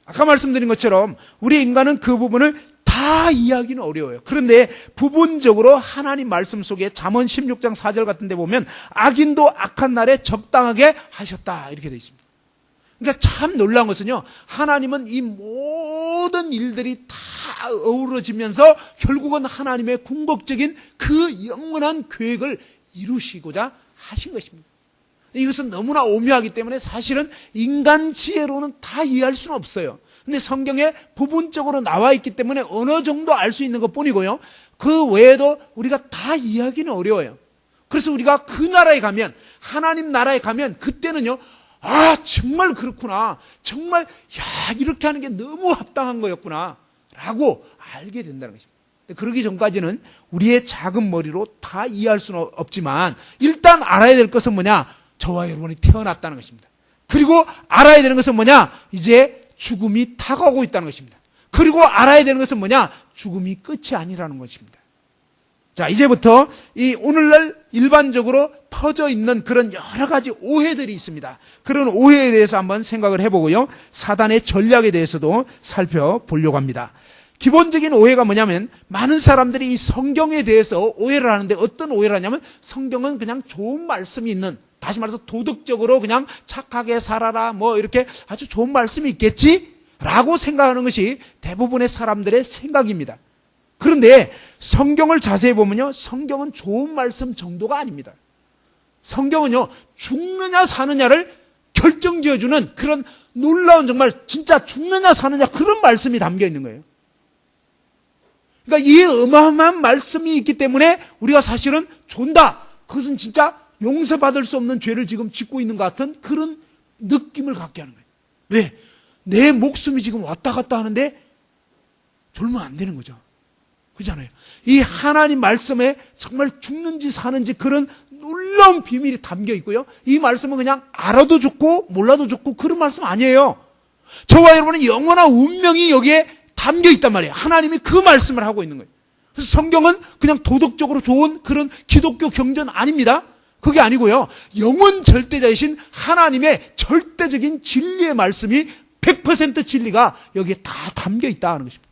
아까 말씀드린 것처럼 우리 인간은 그 부분을 다 이해하기는 어려워요. 그런데 부분적으로 하나님 말씀 속에 잠언 16장 4절 같은 데 보면, 악인도 악한 날에 적당하게 하셨다 이렇게 되어 있습니다. 그러니까 참 놀라운 것은요, 하나님은 이 모든 일들이 다 다 어우러지면서 결국은 하나님의 궁극적인 그 영원한 계획을 이루시고자 하신 것입니다. 이것은 너무나 오묘하기 때문에 사실은 인간 지혜로는 다 이해할 수는 없어요. 근데 성경에 부분적으로 나와 있기 때문에 어느 정도 알 수 있는 것 뿐이고요. 그 외에도 우리가 다 이해하기는 어려워요. 그래서 우리가 그 나라에 가면, 하나님 나라에 가면 그때는요, 아, 정말 그렇구나. 정말, 야, 이렇게 하는 게 너무 합당한 거였구나. 라고 알게 된다는 것입니다. 그러기 전까지는 우리의 작은 머리로 다 이해할 수는 없지만, 일단 알아야 될 것은 뭐냐? 저와 여러분이 태어났다는 것입니다. 그리고 알아야 되는 것은 뭐냐? 이제 죽음이 다가오고 있다는 것입니다. 그리고 알아야 되는 것은 뭐냐? 죽음이 끝이 아니라는 것입니다. 자, 이제부터 이 오늘날 일반적으로 퍼져 있는 그런 여러 가지 오해들이 있습니다. 그런 오해에 대해서 한번 생각을 해보고요. 사단의 전략에 대해서도 살펴보려고 합니다. 기본적인 오해가 뭐냐면, 많은 사람들이 이 성경에 대해서 오해를 하는데, 어떤 오해를 하냐면, 성경은 그냥 좋은 말씀이 있는, 다시 말해서 도덕적으로 그냥 착하게 살아라, 뭐 이렇게 아주 좋은 말씀이 있겠지? 라고 생각하는 것이 대부분의 사람들의 생각입니다. 그런데 성경을 자세히 보면요, 성경은 좋은 말씀 정도가 아닙니다. 성경은요, 죽느냐 사느냐를 결정지어주는 그런 놀라운, 정말 진짜 죽느냐 사느냐 그런 말씀이 담겨 있는 거예요. 그러니까 이 어마어마한 말씀이 있기 때문에 우리가 사실은 존다, 그것은 진짜 용서받을 수 없는 죄를 지금 짓고 있는 것 같은 그런 느낌을 갖게 하는 거예요. 왜? 내 목숨이 지금 왔다 갔다 하는데 졸면 안 되는 거죠. 그렇잖아요. 이 하나님 말씀에 정말 죽는지 사는지 그런 놀라운 비밀이 담겨 있고요. 이 말씀은 그냥 알아도 좋고 몰라도 좋고 그런 말씀 아니에요. 저와 여러분의 영원한 운명이 여기에 담겨 있단 말이에요. 하나님이 그 말씀을 하고 있는 거예요. 그래서 성경은 그냥 도덕적으로 좋은 그런 기독교 경전 아닙니다. 그게 아니고요, 영원 절대자이신 하나님의 절대적인 진리의 말씀이 100% 진리가 여기에 다 담겨 있다 하는 것입니다.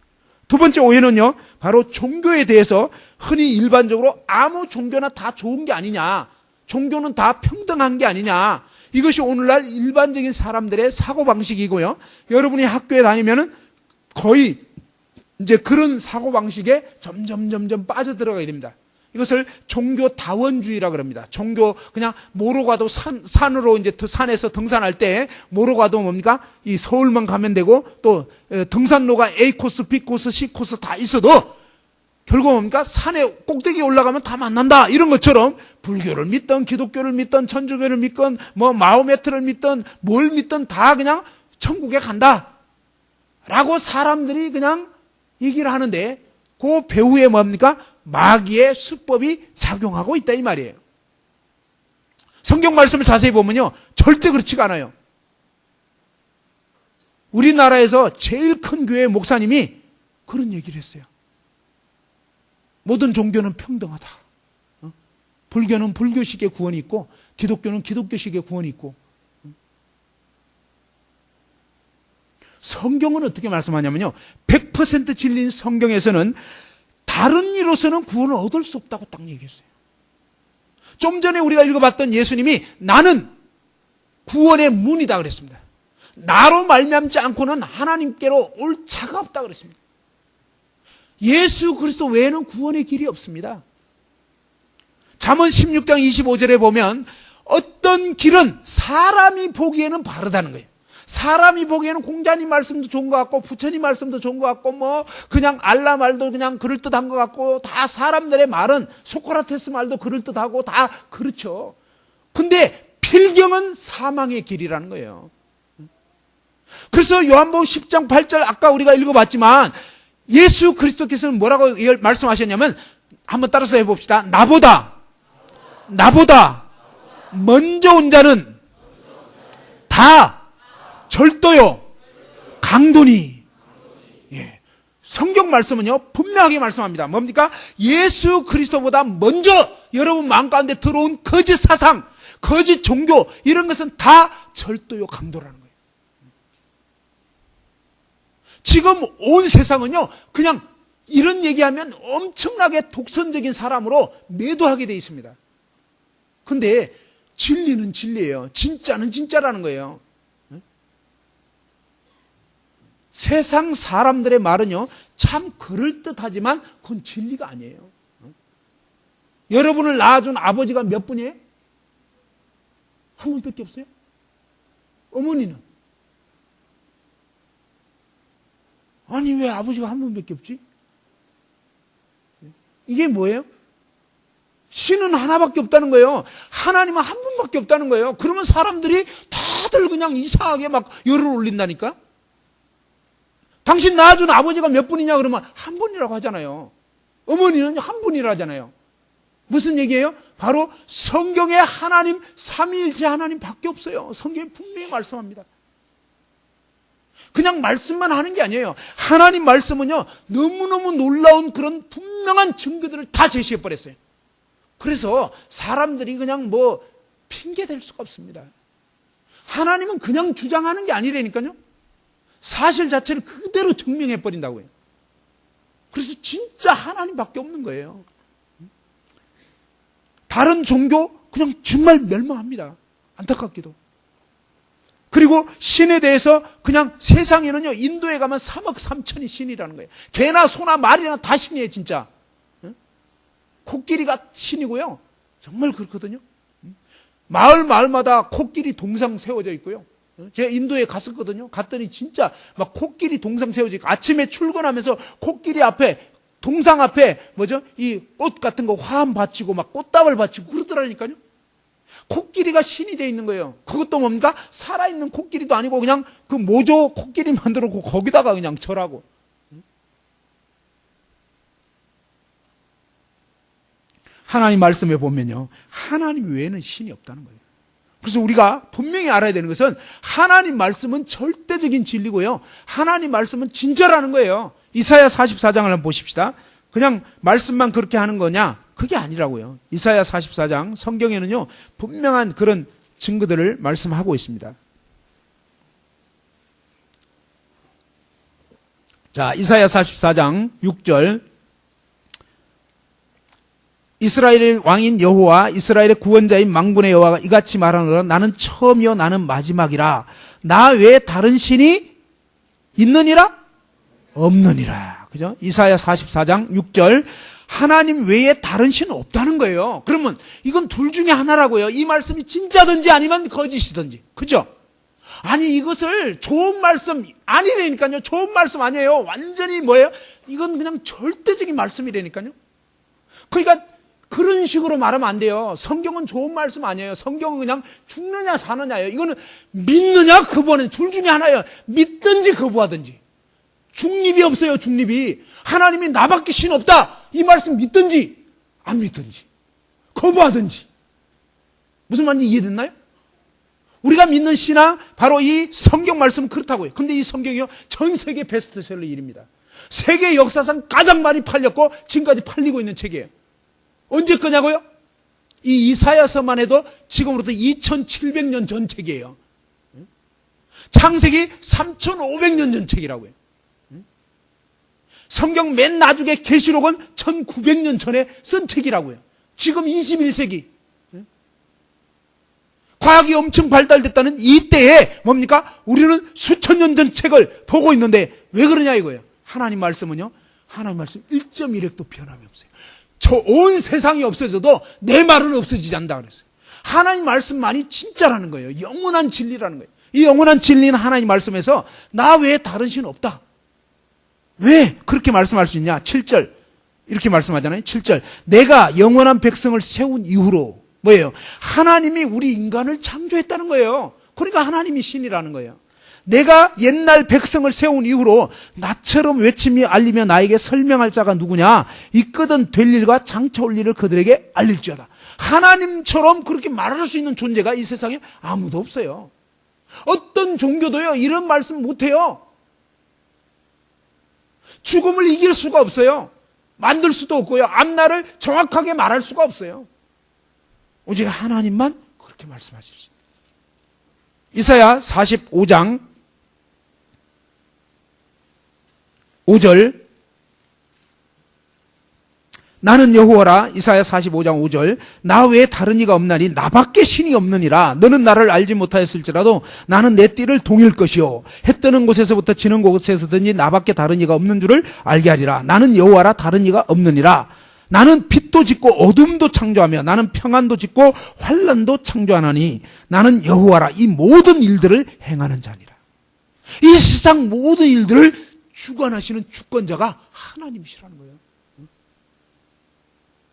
두 번째 오해는요, 바로 종교에 대해서 흔히 일반적으로 아무 종교나 다 좋은 게 아니냐, 종교는 다 평등한 게 아니냐, 이것이 오늘날 일반적인 사람들의 사고방식이고요. 여러분이 학교에 다니면은 거의 이제 그런 사고방식에 점점 빠져들어가게 됩니다. 이것을 종교 다원주의라 그럽니다. 종교 그냥 뭐로 가도 산으로 이제 산에서 등산할 때 뭐로 가도 뭡니까? 이 서울만 가면 되고, 또 등산로가 A 코스, B 코스, C 코스 다 있어도 결국 뭡니까? 산에 꼭대기에 올라가면 다 만난다. 이런 것처럼 불교를 믿던 기독교를 믿던 천주교를 믿건 뭐 마호메트를 믿던 뭘 믿던 다 그냥 천국에 간다. 라고 사람들이 그냥 얘기를 하는데, 그 배후에 뭡니까? 마귀의 수법이 작용하고 있다 이 말이에요. 성경 말씀을 자세히 보면요, 절대 그렇지가 않아요. 우리나라에서 제일 큰 교회 목사님이 그런 얘기를 했어요. 모든 종교는 평등하다. 불교는 불교식의 구원이 있고 기독교는 기독교식의 구원이 있고. 성경은 어떻게 말씀하냐면요, 100% 진리인 성경에서는 다른 이로서는 구원을 얻을 수 없다고 딱 얘기했어요. 좀 전에 우리가 읽어봤던 예수님이 나는 구원의 문이다 그랬습니다. 나로 말미암지 않고는 하나님께로 올 자가 없다 그랬습니다. 예수 그리스도 외에는 구원의 길이 없습니다. 잠언 16장 25절에 보면 어떤 길은 사람이 보기에는 바르다는 거예요. 사람이 보기에는 공자님 말씀도 좋은 것 같고 부처님 말씀도 좋은 것 같고 뭐 그냥 알라 말도 그냥 그럴듯한 것 같고, 다 사람들의 말은 소크라테스 말도 그럴듯하고 다 그렇죠. 근데 필경은 사망의 길이라는 거예요. 그래서 요한복음 10장 8절 아까 우리가 읽어봤지만 예수 그리스도께서는 뭐라고 말씀하셨냐면, 한번 따라서 해봅시다. 나보다 먼저 온 자는 다 절도요 강도니. 예. 성경 말씀은요 분명하게 말씀합니다. 뭡니까? 예수 그리스도보다 먼저 여러분 마음 가운데 들어온 거짓 사상, 거짓 종교, 이런 것은 다 절도요 강도라는 거예요. 지금 온 세상은요 그냥 이런 얘기하면 엄청나게 독선적인 사람으로 매도하게 되어 있습니다. 근데 진리는 진리예요. 진짜는 진짜라는 거예요. 세상 사람들의 말은요, 참 그럴듯하지만 그건 진리가 아니에요. 여러분을 낳아준 아버지가 몇 분이에요? 한 분밖에 없어요? 어머니는? 아니, 왜 아버지가 한 분밖에 없지? 이게 뭐예요? 신은 하나밖에 없다는 거예요. 하나님은 한 분밖에 없다는 거예요. 그러면 사람들이 다들 그냥 이상하게 막 열을 올린다니까? 당신 낳아준 아버지가 몇 분이냐 그러면 한 분이라고 하잖아요. 어머니는 한 분이라 하잖아요. 무슨 얘기예요? 바로 성경에 하나님, 삼위일체 하나님 밖에 없어요. 성경에 분명히 말씀합니다. 그냥 말씀만 하는 게 아니에요. 하나님 말씀은요, 너무너무 놀라운 그런 분명한 증거들을 다 제시해 버렸어요. 그래서 사람들이 그냥 뭐 핑계 댈 수가 없습니다. 하나님은 그냥 주장하는 게 아니라니까요. 사실 자체를 그대로 증명해 버린다고요. 그래서 진짜 하나님밖에 없는 거예요. 다른 종교 그냥 정말 멸망합니다. 안타깝게도. 그리고 신에 대해서 그냥 세상에는요, 인도에 가면 3억 3천이 신이라는 거예요. 개나 소나 말이나 다 신이에요, 진짜. 코끼리가 신이고요. 정말 그렇거든요. 마을마다 코끼리 동상 세워져 있고요. 제가 인도에 갔었거든요. 갔더니 진짜 막 코끼리 동상 세워져 있고, 아침에 출근하면서 코끼리 앞에, 동상 앞에, 이 꽃 같은 거 화환 바치고 막 꽃다발 바치고 그러더라니까요. 코끼리가 신이 되어 있는 거예요. 그것도 뭡니까? 살아있는 코끼리도 아니고 그냥 그 모조 코끼리 만들어 놓고 거기다가 그냥 절하고. 하나님 말씀에 보면요, 하나님 외에는 신이 없다는 거예요. 그래서 우리가 분명히 알아야 되는 것은 하나님 말씀은 절대적인 진리고요, 하나님 말씀은 진짜라는 거예요. 이사야 44장을 한번 보십시다. 그냥 말씀만 그렇게 하는 거냐? 그게 아니라고요. 이사야 44장, 성경에는요, 분명한 그런 증거들을 말씀하고 있습니다. 자, 이사야 44장 6절. 이스라엘의 왕인 여호와, 이스라엘의 구원자인 만군의 여호와가 이같이 말하노라. 나는 처음이요 나는 마지막이라. 나 외에 다른 신이 있느니라? 없느니라. 그죠? 이사야 44장 6절. 하나님 외에 다른 신은 없다는 거예요. 그러면 이건 둘 중에 하나라고요. 이 말씀이 진짜든지 아니면 거짓이든지. 그죠? 아니, 이것을 좋은 말씀 아니라니까요. 좋은 말씀 아니에요. 완전히 뭐예요? 이건 그냥 절대적인 말씀이라니까요. 그러니까 그런 식으로 말하면 안 돼요. 성경은 좋은 말씀 아니에요. 성경은 그냥 죽느냐 사느냐예요. 이거는 믿느냐 거부하느냐, 둘 중에 하나예요. 믿든지 거부하든지. 중립이 없어요. 중립이. 하나님이 나밖에 신 없다, 이 말씀 믿든지 안 믿든지 거부하든지. 무슨 말인지 이해됐나요? 우리가 믿는 신앙, 바로 이 성경 말씀은 그렇다고요. 근데 이 성경이요, 전 세계 베스트셀러 1위입니다. 세계 역사상 가장 많이 팔렸고 지금까지 팔리고 있는 책이에요. 언제 거냐고요? 이 이사야서만 해도 지금으로부터 2700년 전 책이에요. 창세기 3500년 전 책이라고요. 성경 맨 나중에 계시록은 1900년 전에 쓴 책이라고요. 지금 21세기. 과학이 엄청 발달됐다는 이때에 뭡니까? 우리는 수천 년 전 책을 보고 있는데 왜 그러냐 이거예요. 하나님 말씀은요, 하나님 말씀 1.1핵도 변함이 없어요. 저 온 세상이 없어져도 내 말은 없어지지 않는다 그랬어요. 하나님 말씀만이 진짜라는 거예요. 영원한 진리라는 거예요. 이 영원한 진리는 하나님 말씀에서 나 외에 다른 신은 없다. 왜 그렇게 말씀할 수 있냐? 7절 이렇게 말씀하잖아요. 7절 내가 영원한 백성을 세운 이후로 뭐예요? 하나님이 우리 인간을 창조했다는 거예요. 그러니까 하나님이 신이라는 거예요. 내가 옛날 백성을 세운 이후로 나처럼 외침이 알리며 나에게 설명할 자가 누구냐? 있거든 될 일과 장차 올 일을 그들에게 알릴지어다. 하나님처럼 그렇게 말할 수 있는 존재가 이 세상에 아무도 없어요. 어떤 종교도요, 이런 말씀 못해요. 죽음을 이길 수가 없어요. 만들 수도 없고요. 앞날을 정확하게 말할 수가 없어요. 오직 하나님만 그렇게 말씀하실 수 있어요. 이사야 45장 5절 나는 여호와라. 이사야 45장 5절. 나 외에 다른 이가 없나니 나밖에 신이 없느니라. 너는 나를 알지 못하였을지라도 나는 내 띠를 동일 것이요 해 뜨는 곳에서부터 지는 곳에서든지 나밖에 다른 이가 없는 줄을 알게 하리라. 나는 여호와라. 다른 이가 없느니라. 나는 빛도 짓고 어둠도 창조하며 나는 평안도 짓고 환난도 창조하나니 나는 여호와라. 이 모든 일들을 행하는 자니라. 이 세상 모든 일들을 주관하시는 주권자가 하나님이시라는 거예요.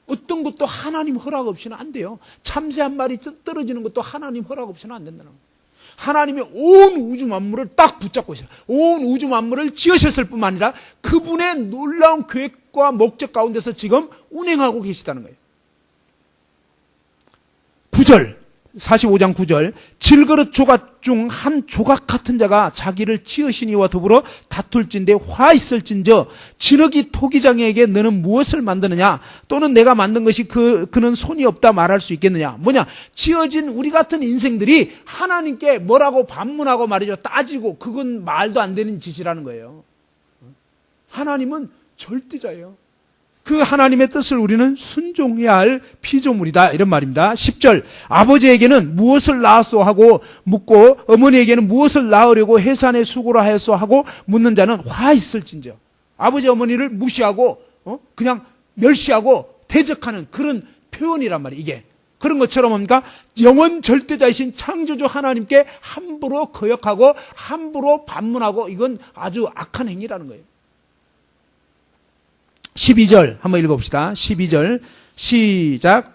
어떤 것도 하나님 허락 없이는 안 돼요. 참새 한 마리 떨어지는 것도 하나님 허락 없이는 안 된다는 거예요. 하나님이 온 우주 만물을 딱 붙잡고 있어요. 온 우주 만물을 지으셨을 뿐만 아니라 그분의 놀라운 계획과 목적 가운데서 지금 운행하고 계시다는 거예요. 9절, 45장 9절. 질그릇 조각 중 한 조각 같은 자가 자기를 지으신 이와 더불어 다툴진대 화 있을진저 진흙이 토기장에게 너는 무엇을 만드느냐 또는 내가 만든 것이 그는 손이 없다 말할 수 있겠느냐. 뭐냐, 지어진 우리 같은 인생들이 하나님께 뭐라고 반문하고 말이죠, 따지고, 그건 말도 안 되는 짓이라는 거예요. 하나님은 절대자예요. 그 하나님의 뜻을 우리는 순종해야 할 피조물이다, 이런 말입니다. 10절. 아버지에게는 무엇을 낳았소 하고 묻고 어머니에게는 무엇을 낳으려고 해산의 수고를 하였소 하고 묻는 자는 화 있을진저. 아버지 어머니를 무시하고 그냥 멸시하고 대적하는 그런 표현이란 말이에요. 이게 그런 것처럼 뭡니까? 영원 절대자이신 창조주 하나님께 함부로 거역하고 함부로 반문하고, 이건 아주 악한 행위라는 거예요. 12절 한번 읽어봅시다. 12절 시작.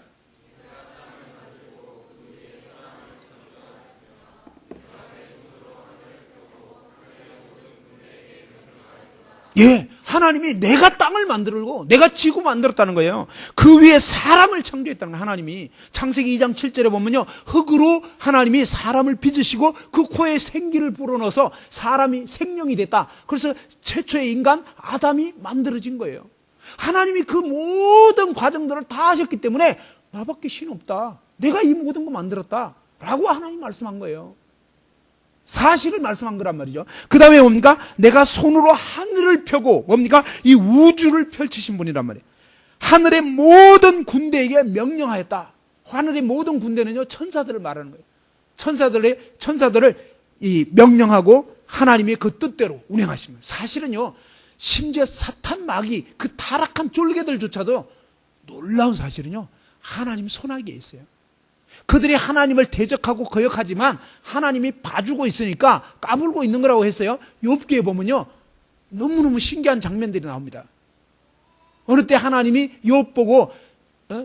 예, 하나님이 내가 땅을 만들고 내가 지구 만들었다는 거예요. 그 위에 사람을 창조했다는 거예요. 하나님이 창세기 2장 7절에 보면요, 흙으로 하나님이 사람을 빚으시고 그 코에 생기를 불어넣어서 사람이 생명이 됐다. 그래서 최초의 인간 아담이 만들어진 거예요. 하나님이 그 모든 과정들을 다 하셨기 때문에 나밖에 신 없다, 내가 이 모든 거 만들었다 라고 하나님 말씀한 거예요. 사실을 말씀한 거란 말이죠. 그 다음에 뭡니까? 내가 손으로 하늘을 펴고 뭡니까? 이 우주를 펼치신 분이란 말이에요. 하늘의 모든 군대에게 명령하였다. 하늘의 모든 군대는요, 천사들을 말하는 거예요. 천사들을 이 명령하고 하나님의 그 뜻대로 운행하시는 거예요. 사실은요, 심지어 사탄 마귀 그 타락한 쫄개들조차도 놀라운 사실은요, 하나님 손아귀에 있어요. 그들이 하나님을 대적하고 거역하지만 하나님이 봐주고 있으니까 까불고 있는 거라고 했어요. 욥기에 보면요, 너무너무 신기한 장면들이 나옵니다. 어느 때 하나님이 욥 보고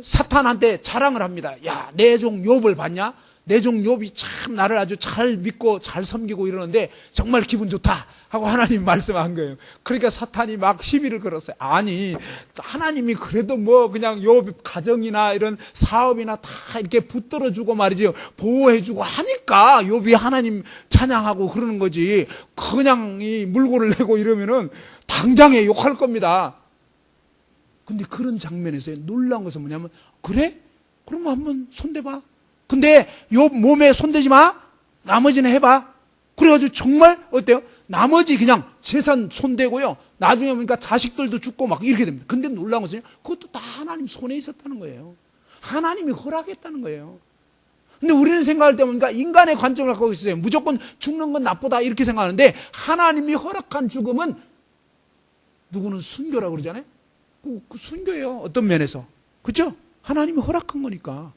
사탄한테 자랑을 합니다. 야, 내 종 욥을 봤냐? 내 종 욥이 참 나를 아주 잘 믿고 잘 섬기고 이러는데 정말 기분 좋다 하고 하나님 말씀한 거예요. 그러니까 사탄이 막 시비를 걸었어요. 아니, 하나님이 그래도 뭐 그냥 욥 가정이나 이런 사업이나 다 이렇게 붙들어주고 말이죠, 보호해주고 하니까 욥이 하나님 찬양하고 그러는 거지, 그냥 이 물고를 내고 이러면은 당장에 욕할 겁니다. 근데 그런 장면에서 놀라운 것은 뭐냐면, 그래? 그럼 한번 손대봐. 근데 욥 몸에 손대지 마. 나머지는 해봐. 그래가지고 정말 어때요? 나머지 그냥 재산 손대고요, 나중에 보니까 자식들도 죽고 막 이렇게 됩니다. 근데 놀라운 것은 그것도 다 하나님 손에 있었다는 거예요. 하나님이 허락했다는 거예요. 근데 우리는 생각할 때 보니까 인간의 관점을 갖고 있어요. 무조건 죽는 건 나쁘다 이렇게 생각하는데, 하나님이 허락한 죽음은 누구는 순교라고 그러잖아요. 그 순교예요. 어떤 면에서. 그렇죠? 하나님이 허락한 거니까.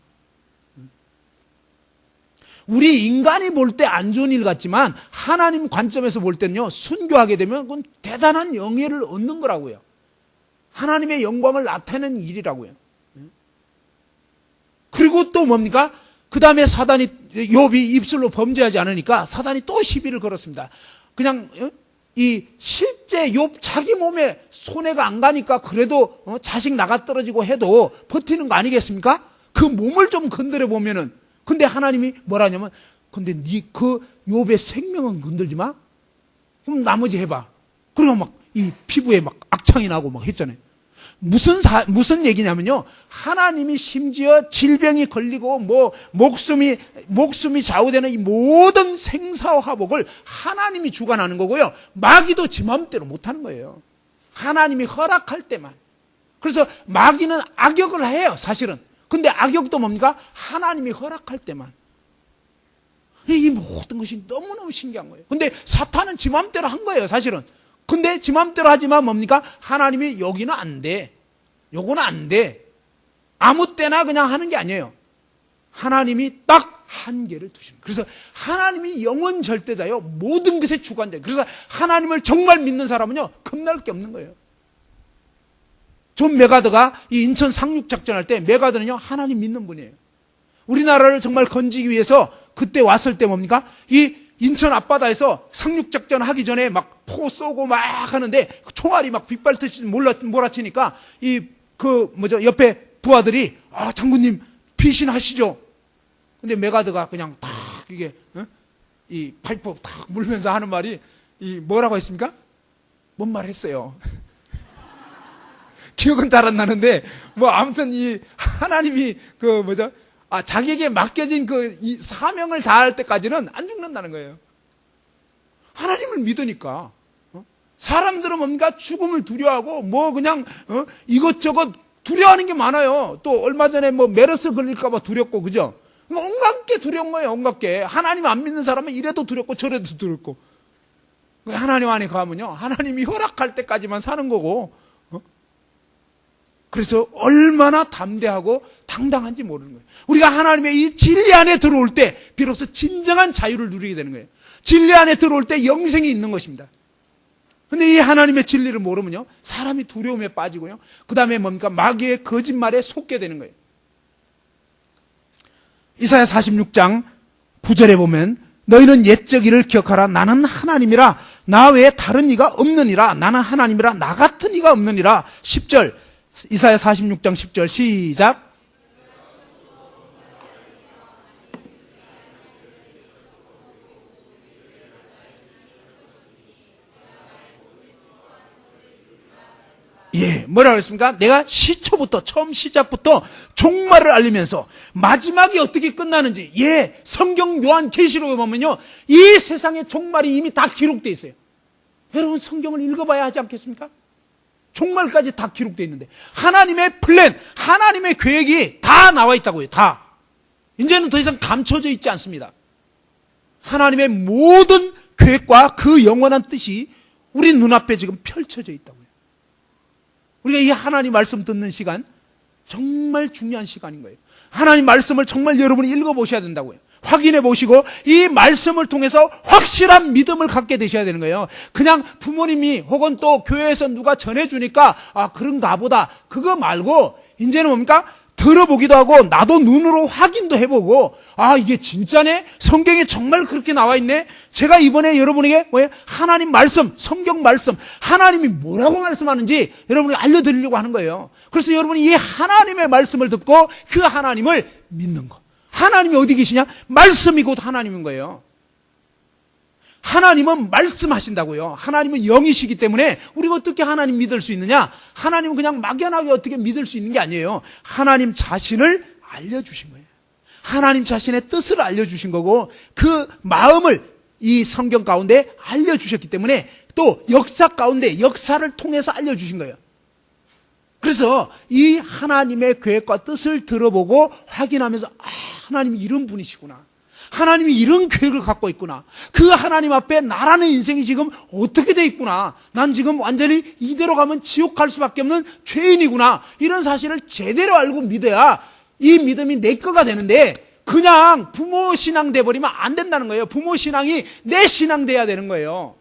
우리 인간이 볼 때 안 좋은 일 같지만 하나님 관점에서 볼 때는요, 순교하게 되면 그건 대단한 영예를 얻는 거라고요. 하나님의 영광을 나타내는 일이라고요. 그리고 또 뭡니까? 그 다음에 사단이, 욥이 입술로 범죄하지 않으니까 사단이 또 시비를 걸었습니다. 그냥 이 실제 욥 자기 몸에 손해가 안 가니까 그래도 자식 나가 떨어지고 해도 버티는 거 아니겠습니까? 그 몸을 좀 건드려 보면은. 근데 하나님이 뭐라냐면, 근데 그 욥의 생명은 건들지 마. 그럼 나머지 해봐. 그리고 막 이 피부에 막 악창이 나고 막 했잖아요. 무슨 얘기냐면요, 하나님이 심지어 질병이 걸리고 뭐 목숨이 좌우되는 이 모든 생사화복을 하나님이 주관하는 거고요, 마귀도 지 마음대로 못하는 거예요. 하나님이 허락할 때만. 그래서 마귀는 악역을 해요, 사실은. 근데 악역도 뭡니까? 하나님이 허락할 때만. 이 모든 것이 너무너무 신기한 거예요. 근데 사탄은 지 맘대로 한 거예요, 사실은. 근데 지 맘대로 하지만 뭡니까? 하나님이 여기는 안 돼. 요거는 안 돼. 아무 때나 그냥 하는 게 아니에요. 하나님이 딱 한계를 두시는 거예요. 그래서 하나님이 영원 절대자요. 모든 것의 주관자예요. 그래서 하나님을 정말 믿는 사람은요, 겁날 게 없는 거예요. 존 메가더가 이 인천 상륙작전할 때 메가더는요, 하나님 믿는 분이에요. 우리나라를 정말 건지기 위해서 그때 왔을 때 뭡니까? 이 인천 앞바다에서 상륙작전 하기 전에 막 포 쏘고 막 하는데 총알이 막 빗발듯이 몰아치니까 옆에 부하들이 장군님 피신하시죠. 근데 메가더가 그냥 탁 이게 이 파이프 탁 물면서 하는 말이 뭐라고 했습니까? 뭔 말 했어요. 기억은 잘 안 나는데 뭐 아무튼 이 하나님이 자기에게 맡겨진 이 사명을 다할 때까지는 안 죽는다는 거예요. 하나님을 믿으니까. 사람들은 뭡니까? 죽음을 두려워하고 그냥 이것저것 두려워하는 게 많아요. 또 얼마 전에 메르스 걸릴까봐 두렵고, 그죠? 온갖 게 두려운 거예요, 온갖 게. 하나님 안 믿는 사람은 이래도 두렵고 저래도 두렵고. 하나님 안에 가면요, 하나님이 허락할 때까지만 사는 거고. 그래서 얼마나 담대하고 당당한지 모르는 거예요. 우리가 하나님의 이 진리 안에 들어올 때 비로소 진정한 자유를 누리게 되는 거예요. 진리 안에 들어올 때 영생이 있는 것입니다. 근데 이 하나님의 진리를 모르면요, 사람이 두려움에 빠지고요, 그 다음에 뭡니까? 마귀의 거짓말에 속게 되는 거예요. 이사야 46장 9절에 보면 너희는 옛적 일을 기억하라. 나는 하나님이라. 나 외에 다른 이가 없느니라. 나는 하나님이라. 나 같은 이가 없느니라. 10절 이사야 46장 10절 시작. 뭐라고 했습니까? 내가 시초부터, 처음 시작부터 종말을 알리면서 마지막이 어떻게 끝나는지, 성경 요한계시록에 보면요, 이 세상의 종말이 이미 다 기록되어 있어요. 여러분 성경을 읽어봐야 하지 않겠습니까? 종말까지 다 기록되어 있는데 하나님의 플랜, 하나님의 계획이 다 나와 있다고요. 다. 이제는 더 이상 감춰져 있지 않습니다. 하나님의 모든 계획과 그 영원한 뜻이 우리 눈앞에 지금 펼쳐져 있다고요. 우리가 이 하나님 말씀 듣는 시간 정말 중요한 시간인 거예요. 하나님 말씀을 정말 여러분이 읽어보셔야 된다고요. 확인해 보시고 이 말씀을 통해서 확실한 믿음을 갖게 되셔야 되는 거예요. 그냥 부모님이 혹은 또 교회에서 누가 전해주니까 그런가 보다, 그거 말고 이제는 뭡니까? 들어보기도 하고 나도 눈으로 확인도 해보고, 이게 진짜네? 성경에 정말 그렇게 나와 있네? 제가 이번에 여러분에게 하나님 말씀, 성경 말씀, 하나님이 뭐라고 말씀하는지 여러분에게 알려드리려고 하는 거예요. 그래서 여러분이 이 하나님의 말씀을 듣고 그 하나님을 믿는 거. 하나님이 어디 계시냐? 말씀이 곧 하나님인 거예요. 하나님은 말씀하신다고요. 하나님은 영이시기 때문에 우리가 어떻게 하나님 믿을 수 있느냐? 하나님은 그냥 막연하게 어떻게 믿을 수 있는 게 아니에요. 하나님 자신을 알려주신 거예요. 하나님 자신의 뜻을 알려주신 거고 그 마음을 이 성경 가운데 알려주셨기 때문에 또 역사 가운데 역사를 통해서 알려주신 거예요. 그래서 이 하나님의 계획과 뜻을 들어보고 확인하면서 하나님이 이런 분이시구나. 하나님이 이런 계획을 갖고 있구나. 그 하나님 앞에 나라는 인생이 지금 어떻게 돼 있구나. 난 지금 완전히 이대로 가면 지옥 갈 수밖에 없는 죄인이구나. 이런 사실을 제대로 알고 믿어야 이 믿음이 내 거가 되는데 그냥 부모 신앙 돼버리면 안 된다는 거예요. 부모 신앙이 내 신앙 돼야 되는 거예요.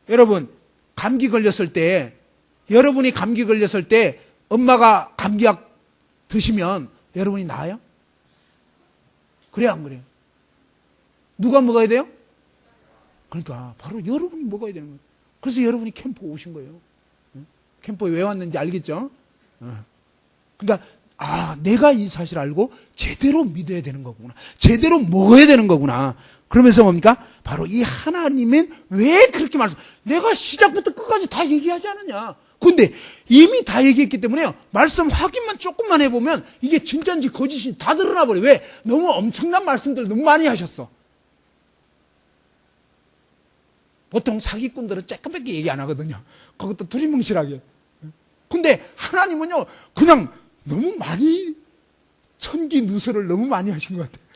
여러분, 감기 걸렸을 때, 여러분이 감기 걸렸을 때 엄마가 감기약 드시면 여러분이 나아요? 그래요, 안 그래요? 누가 먹어야 돼요? 그러니까 바로 여러분이 먹어야 되는 거예요. 그래서 여러분이 캠프 오신 거예요. 캠프에 왜 왔는지 알겠죠? 그러니까 내가 이 사실을 알고 제대로 믿어야 되는 거구나. 제대로 먹어야 되는 거구나. 그러면서 뭡니까? 바로 이 하나님은 왜 그렇게 내가 시작부터 끝까지 다 얘기하지 않느냐. 근데 이미 다 얘기했기 때문에요. 말씀 확인만 조금만 해보면 이게 진짜인지 거짓인지 다 드러나 버려요. 왜? 너무 엄청난 말씀들 너무 많이 하셨어. 보통 사기꾼들은 쬐끔밖에 얘기 안 하거든요. 그것도 두리뭉실하게. 근데 하나님은요, 그냥 너무 많이, 천기 누설을 너무 많이 하신 것 같아요.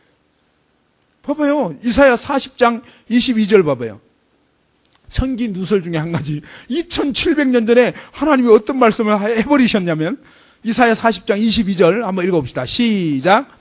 봐봐요. 이사야 40장 22절 봐봐요. 천기 누설 중에 한 가지. 2700년 전에 하나님이 어떤 말씀을 해버리셨냐면, 이사야 40장 22절 한번 읽어봅시다. 시작.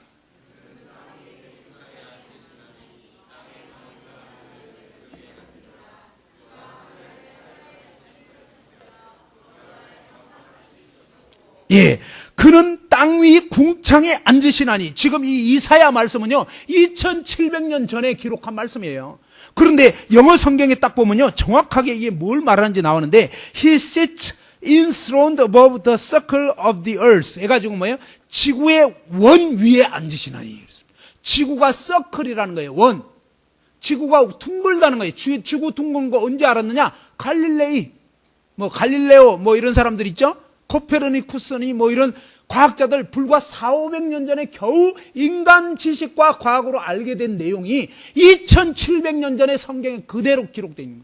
예, 그는 땅 위 궁창에 앉으시나니. 지금 이 이사야 말씀은요 2700년 전에 기록한 말씀이에요. 그런데 영어 성경에 딱 보면요 정확하게 이게 뭘 말하는지 나오는데 He sits enthroned above the circle of the earth 해가지고 뭐예요? 지구의 원 위에 앉으시나니. 지구가 서클이라는 거예요. 원. 지구가 둥글다는 거예요. 지구 둥근 거 언제 알았느냐? 갈릴레오 뭐 이런 사람들 있죠? 코페르니쿠스니 뭐 이런 과학자들 불과 400~500년 전에 겨우 인간 지식과 과학으로 알게 된 내용이 2700년 전에 성경에 그대로 기록되어 있는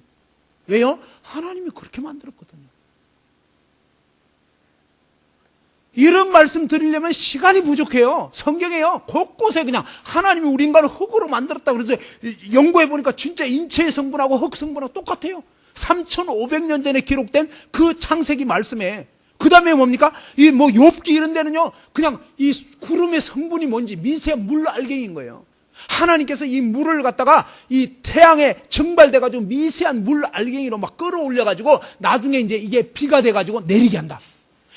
거예요. 왜요? 하나님이 그렇게 만들었거든요. 이런 말씀 드리려면 시간이 부족해요. 성경에요. 곳곳에 그냥 하나님이 우리 인간을 흙으로 만들었다 그래서 연구해 보니까 진짜 인체의 성분하고 흙 성분하고 똑같아요. 3500년 전에 기록된 그 창세기 말씀에. 그 다음에 뭡니까? 이 뭐 욥기 이런 데는요, 그냥 이 구름의 성분이 뭔지 미세한 물 알갱이인 거예요. 하나님께서 이 물을 갖다가 이 태양에 증발돼가지고 미세한 물 알갱이로 막 끌어올려가지고 나중에 이제 이게 비가 돼가지고 내리게 한다.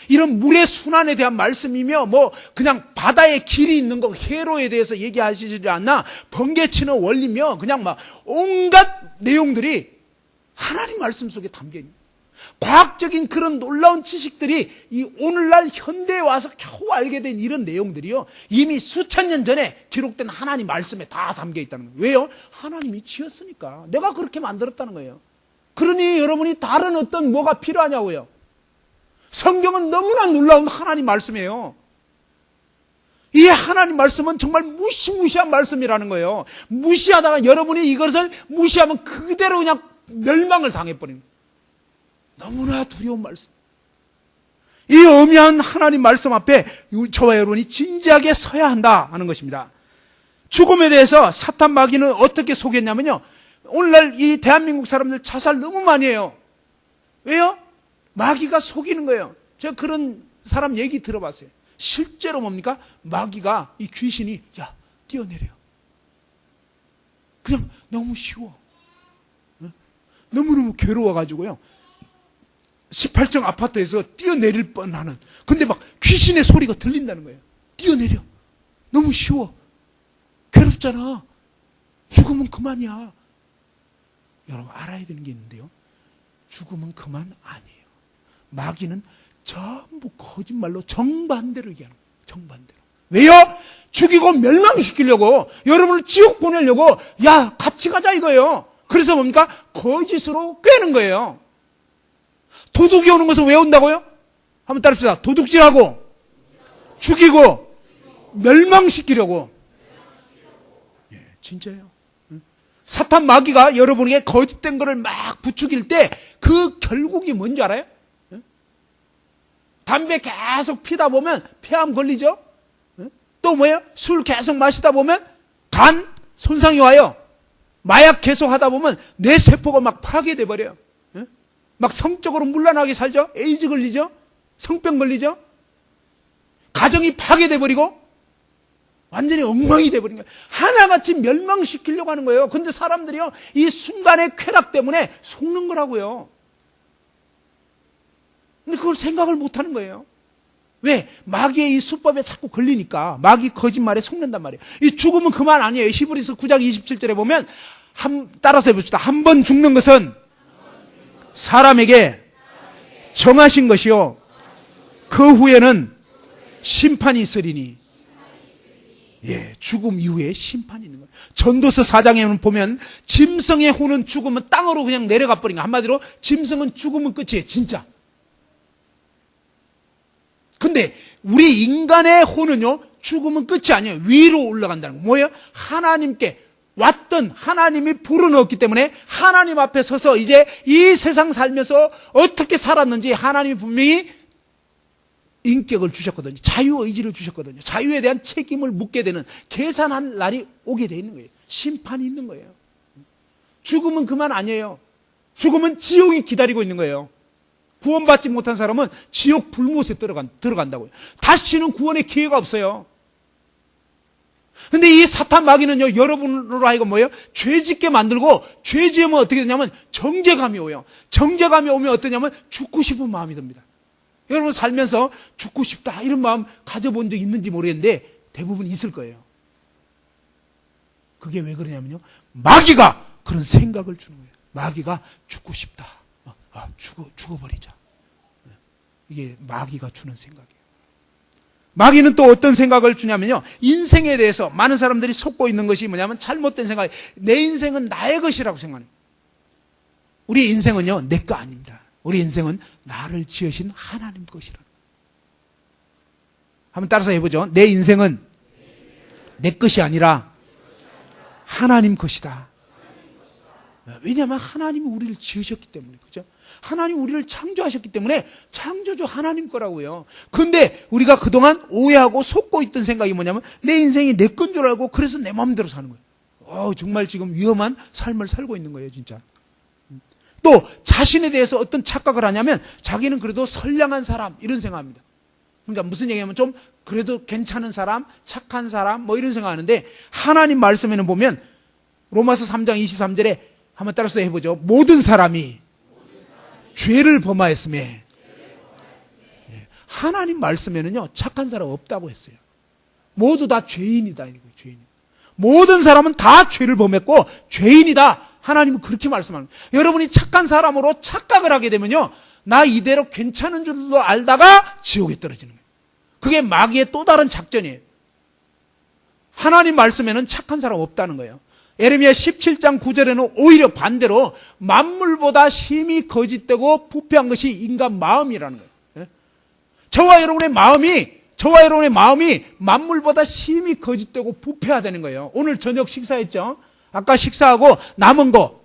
이런 물의 순환에 대한 말씀이며 뭐 그냥 바다에 길이 있는 거 회로에 대해서 얘기하시지 않나 번개치는 원리며 그냥 막 온갖 내용들이 하나님 말씀 속에 담겨 있는 거예요. 과학적인 그런 놀라운 지식들이 이 오늘날 현대에 와서 겨우 알게 된 이런 내용들이요 이미 수천 년 전에 기록된 하나님 말씀에 다 담겨 있다는 거예요. 왜요? 하나님이 지었으니까. 내가 그렇게 만들었다는 거예요. 그러니 여러분이 다른 어떤 뭐가 필요하냐고요. 성경은 너무나 놀라운 하나님 말씀이에요. 이 하나님 말씀은 정말 무시무시한 말씀이라는 거예요. 무시하다가 여러분이 이것을 무시하면 그대로 그냥 멸망을 당해버리는 거예요. 너무나 두려운 말씀. 이 엄연한 하나님 말씀 앞에 저와 여러분이 진지하게 서야 한다 하는 것입니다. 죽음에 대해서 사탄 마귀는 어떻게 속였냐면요. 오늘날 이 대한민국 사람들 자살 너무 많이 해요. 왜요? 마귀가 속이는 거예요. 제가 그런 사람 얘기 들어봤어요. 실제로 뭡니까? 마귀가 이 귀신이 야 뛰어내려. 그냥 너무 쉬워. 너무너무 괴로워가지고요. 18층 아파트에서 뛰어내릴 뻔하는. 근데 막 귀신의 소리가 들린다는 거예요. 뛰어내려. 너무 쉬워. 괴롭잖아. 죽으면 그만이야. 여러분 알아야 되는 게 있는데요. 죽으면 그만 아니에요. 마귀는 전부 거짓말로 정반대로 얘기하는 거예요. 정반대로. 왜요? 죽이고 멸망시키려고 여러분을 지옥 보내려고 야 같이 가자 이거예요. 그래서 뭡니까? 거짓으로 꿰는 거예요. 도둑이 오는 것은 왜 온다고요? 한번 따릅시다. 도둑질하고 죽이고 멸망시키려고. 예, 진짜예요. 사탄 마귀가 여러분에게 거짓된 것을 막 부추길 때 그 결국이 뭔지 알아요? 담배 계속 피다 보면 폐암 걸리죠? 또 뭐예요? 술 계속 마시다 보면 간 손상이 와요. 마약 계속 하다 보면 뇌세포가 막 파괴돼 버려요. 막 성적으로 문란하게 살죠? 에이즈 걸리죠? 성병 걸리죠? 가정이 파괴돼 버리고 완전히 엉망이 돼 버린 거예요. 하나같이 멸망시키려고 하는 거예요. 근데 사람들이요 이 순간의 쾌락 때문에 속는 거라고요. 근데 그걸 생각을 못 하는 거예요. 왜? 마귀의 이 수법에 자꾸 걸리니까 마귀 거짓말에 속는단 말이에요. 이 죽음은 그만 아니에요. 히브리서 9장 27절에 보면 따라서 해봅시다. 한 번 죽는 것은 사람에게 정하신 것이요 그 후에는 심판이 있으리니. 예, 죽음 이후에 심판이 있는 거예요. 전도서 4장에 보면 짐승의 혼은 죽으면 땅으로 그냥 내려가 버린 거예요. 한마디로 짐승은 죽으면 끝이에요. 진짜. 근데 우리 인간의 혼은요 죽으면 끝이 아니에요. 위로 올라간다는 거예요. 뭐예요? 하나님께 왔던 하나님이 불어넣었기 때문에 하나님 앞에 서서 이제 이 세상 살면서 어떻게 살았는지 하나님이 분명히 인격을 주셨거든요. 자유의지를 주셨거든요. 자유에 대한 책임을 묻게 되는 계산한 날이 오게 돼 있는 거예요. 심판이 있는 거예요. 죽음은 그만 아니에요. 죽음은 지옥이 기다리고 있는 거예요. 구원받지 못한 사람은 지옥 불못에 들어간다고요. 다시는 구원의 기회가 없어요. 근데 이 사탄 마귀는요, 여러분으로 하여금 뭐예요? 죄 짓게 만들고, 죄 지으면 어떻게 되냐면 정죄감이 오요. 정죄감이 오면 어떠냐면 죽고 싶은 마음이 듭니다. 여러분 살면서 죽고 싶다 이런 마음 가져본 적 있는지 모르겠는데 대부분 있을 거예요. 그게 왜 그러냐면요, 마귀가 그런 생각을 주는 거예요. 마귀가 죽고 싶다. 죽어버리자. 이게 마귀가 주는 생각이에요. 마귀는 또 어떤 생각을 주냐면요, 인생에 대해서 많은 사람들이 속고 있는 것이 뭐냐면 잘못된 생각. 내 인생은 나의 것이라고 생각해요. 우리 인생은요, 내 거 아닙니다. 우리 인생은 나를 지으신 하나님 것이라. 한번 따라서 해보죠. 내 인생은 내 것이 아니라 하나님 것이다. 왜냐하면 하나님이 우리를 지으셨기 때문에, 그죠? 하나님 우리를 창조하셨기 때문에 창조주 하나님 거라고요. 근데 우리가 그동안 오해하고 속고 있던 생각이 뭐냐면 내 인생이 내 건 줄 알고 그래서 내 마음대로 사는 거예요. 정말 지금 위험한 삶을 살고 있는 거예요, 진짜. 또 자신에 대해서 어떤 착각을 하냐면 자기는 그래도 선량한 사람 이런 생각합니다. 그러니까 무슨 얘기냐면 좀 그래도 괜찮은 사람, 착한 사람 뭐 이런 생각하는데 하나님 말씀에는 보면 로마서 3장 23절에 한번 따라서 해보죠. 모든 사람이 죄를 범하였음에. 하나님 말씀에는요, 착한 사람 없다고 했어요. 모두 다 죄인이다. 죄인. 모든 사람은 다 죄를 범했고 죄인이다. 하나님은 그렇게 말씀하는 거예요. 여러분이 착한 사람으로 착각을 하게 되면요, 나 이대로 괜찮은 줄도 알다가 지옥에 떨어지는 거예요. 그게 마귀의 또 다른 작전이에요. 하나님 말씀에는 착한 사람 없다는 거예요. 예레미야 17장 9절에는 오히려 반대로 만물보다 심히 거짓되고 부패한 것이 인간 마음이라는 거예요. 저와 여러분의 마음이 만물보다 심히 거짓되고 부패하다는 거예요. 오늘 저녁 식사했죠? 아까 식사하고 남은 거,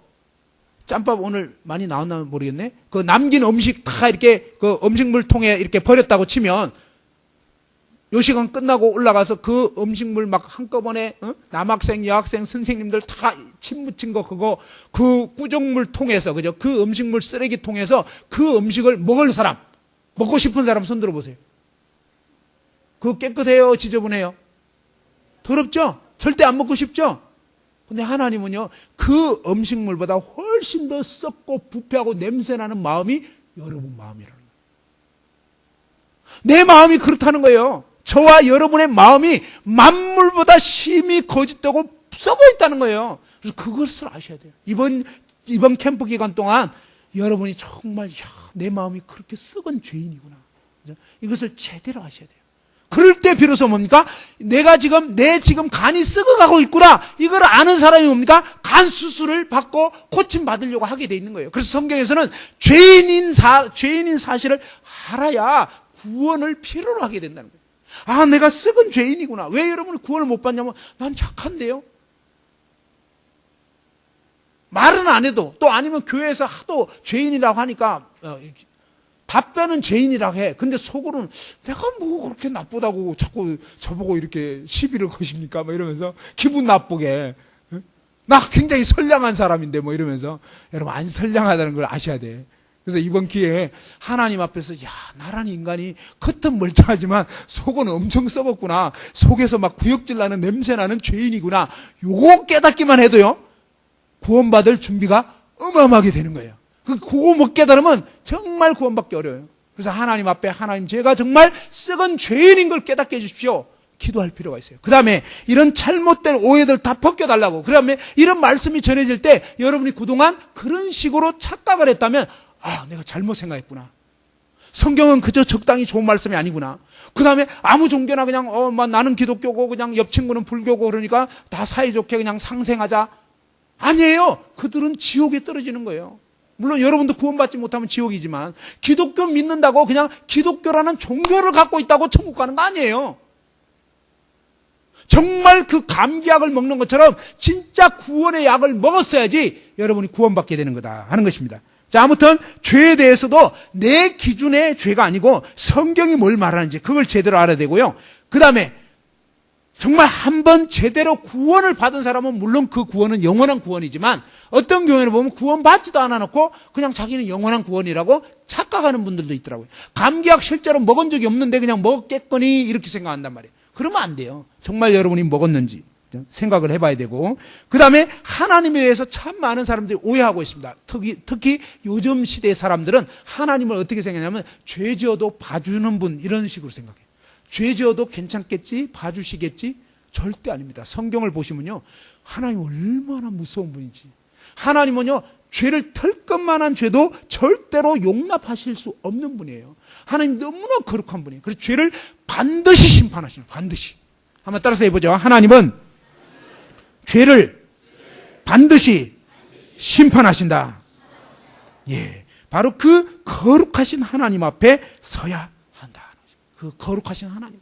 짬밥 오늘 많이 나왔나 모르겠네? 그 남긴 음식 다 이렇게 그 음식물 통에 이렇게 버렸다고 치면 요 시간 끝나고 올라가서 그 음식물 막 한꺼번에 남학생, 여학생, 선생님들 다 침 묻힌 거 그거 그 구정물 통해서, 그죠? 그 음식물 쓰레기 통해서 그 음식을 먹을 사람, 먹고 싶은 사람 손 들어보세요. 그거 깨끗해요? 지저분해요? 더럽죠? 절대 안 먹고 싶죠? 근데 하나님은요, 그 음식물보다 훨씬 더 썩고 부패하고 냄새나는 마음이 여러분 마음이라는 거예요. 내 마음이 그렇다는 거예요. 저와 여러분의 마음이 만물보다 심히 거짓되고 썩어 있다는 거예요. 그래서 그것을 아셔야 돼요. 이번 캠프 기간 동안 여러분이 정말 내 마음이 그렇게 썩은 죄인이구나. 그죠? 이것을 제대로 아셔야 돼요. 그럴 때 비로소 뭡니까? 내 지금 간이 썩어가고 있구나. 이걸 아는 사람이 뭡니까? 간 수술을 받고 고침 받으려고 하게 돼 있는 거예요. 그래서 성경에서는 죄인인 사실을 알아야 구원을 필요로 하게 된다는 거예요. 아, 내가 썩은 죄인이구나. 왜 여러분이 구원을 못 받냐면 난 착한데요. 말은 안 해도, 또 아니면 교회에서 하도 죄인이라고 하니까 답변은 죄인이라고 해. 근데 속으로는 내가 뭐 그렇게 나쁘다고 자꾸 저보고 이렇게 시비를 거십니까? 뭐 이러면서 기분 나쁘게. 나 굉장히 선량한 사람인데 뭐 이러면서. 여러분, 안 선량하다는 걸 아셔야 돼. 그래서 이번 기회에 하나님 앞에서 나라는 인간이 겉은 멀쩡하지만 속은 엄청 썩었구나. 속에서 막 구역질 나는 냄새 나는 죄인이구나. 요거 깨닫기만 해도요, 구원받을 준비가 어마어마하게 되는 거예요. 그거 못 깨달으면 정말 구원받기 어려워요. 그래서 하나님 앞에 하나님, 제가 정말 썩은 죄인인 걸 깨닫게 해주십시오. 기도할 필요가 있어요. 그 다음에 이런 잘못된 오해들 다 벗겨달라고. 그 다음에 이런 말씀이 전해질 때 여러분이 그동안 그런 식으로 착각을 했다면, 내가 잘못 생각했구나. 성경은 그저 적당히 좋은 말씀이 아니구나. 그 다음에 아무 종교나 그냥 나는 기독교고 그냥 옆 친구는 불교고 그러니까 다 사이좋게 그냥 상생하자. 아니에요. 그들은 지옥에 떨어지는 거예요. 물론 여러분도 구원받지 못하면 지옥이지만 기독교 믿는다고 그냥 기독교라는 종교를 갖고 있다고 천국 가는 거 아니에요. 정말 그 감기약을 먹는 것처럼 진짜 구원의 약을 먹었어야지 여러분이 구원받게 되는 거다 하는 것입니다. 자, 아무튼 죄에 대해서도 내 기준의 죄가 아니고 성경이 뭘 말하는지 그걸 제대로 알아야 되고요. 그 다음에 정말 한번 제대로 구원을 받은 사람은 물론 그 구원은 영원한 구원이지만 어떤 경우에는 보면 구원받지도 않아 놓고 그냥 자기는 영원한 구원이라고 착각하는 분들도 있더라고요. 감기약 실제로 먹은 적이 없는데 그냥 먹겠거니 이렇게 생각한단 말이에요. 그러면 안 돼요. 정말 여러분이 먹었는지 생각을 해봐야 되고, 그 다음에 하나님에 대해서 참 많은 사람들이 오해하고 있습니다. 특히 요즘 시대의 사람들은 하나님을 어떻게 생각하냐면 죄 지어도 봐주는 분 이런 식으로 생각해요. 죄 지어도 괜찮겠지? 봐주시겠지? 절대 아닙니다. 성경을 보시면요, 하나님 얼마나 무서운 분인지. 하나님은요, 죄를 털 것만한 죄도 절대로 용납하실 수 없는 분이에요. 하나님 너무나 거룩한 분이에요. 그래서 죄를 반드시 심판하시는, 반드시. 한번 따라서 해보죠. 하나님은 죄를 반드시 심판하신다. 예, 바로 그 거룩하신 하나님 앞에 서야 한다. 그 거룩하신 하나님.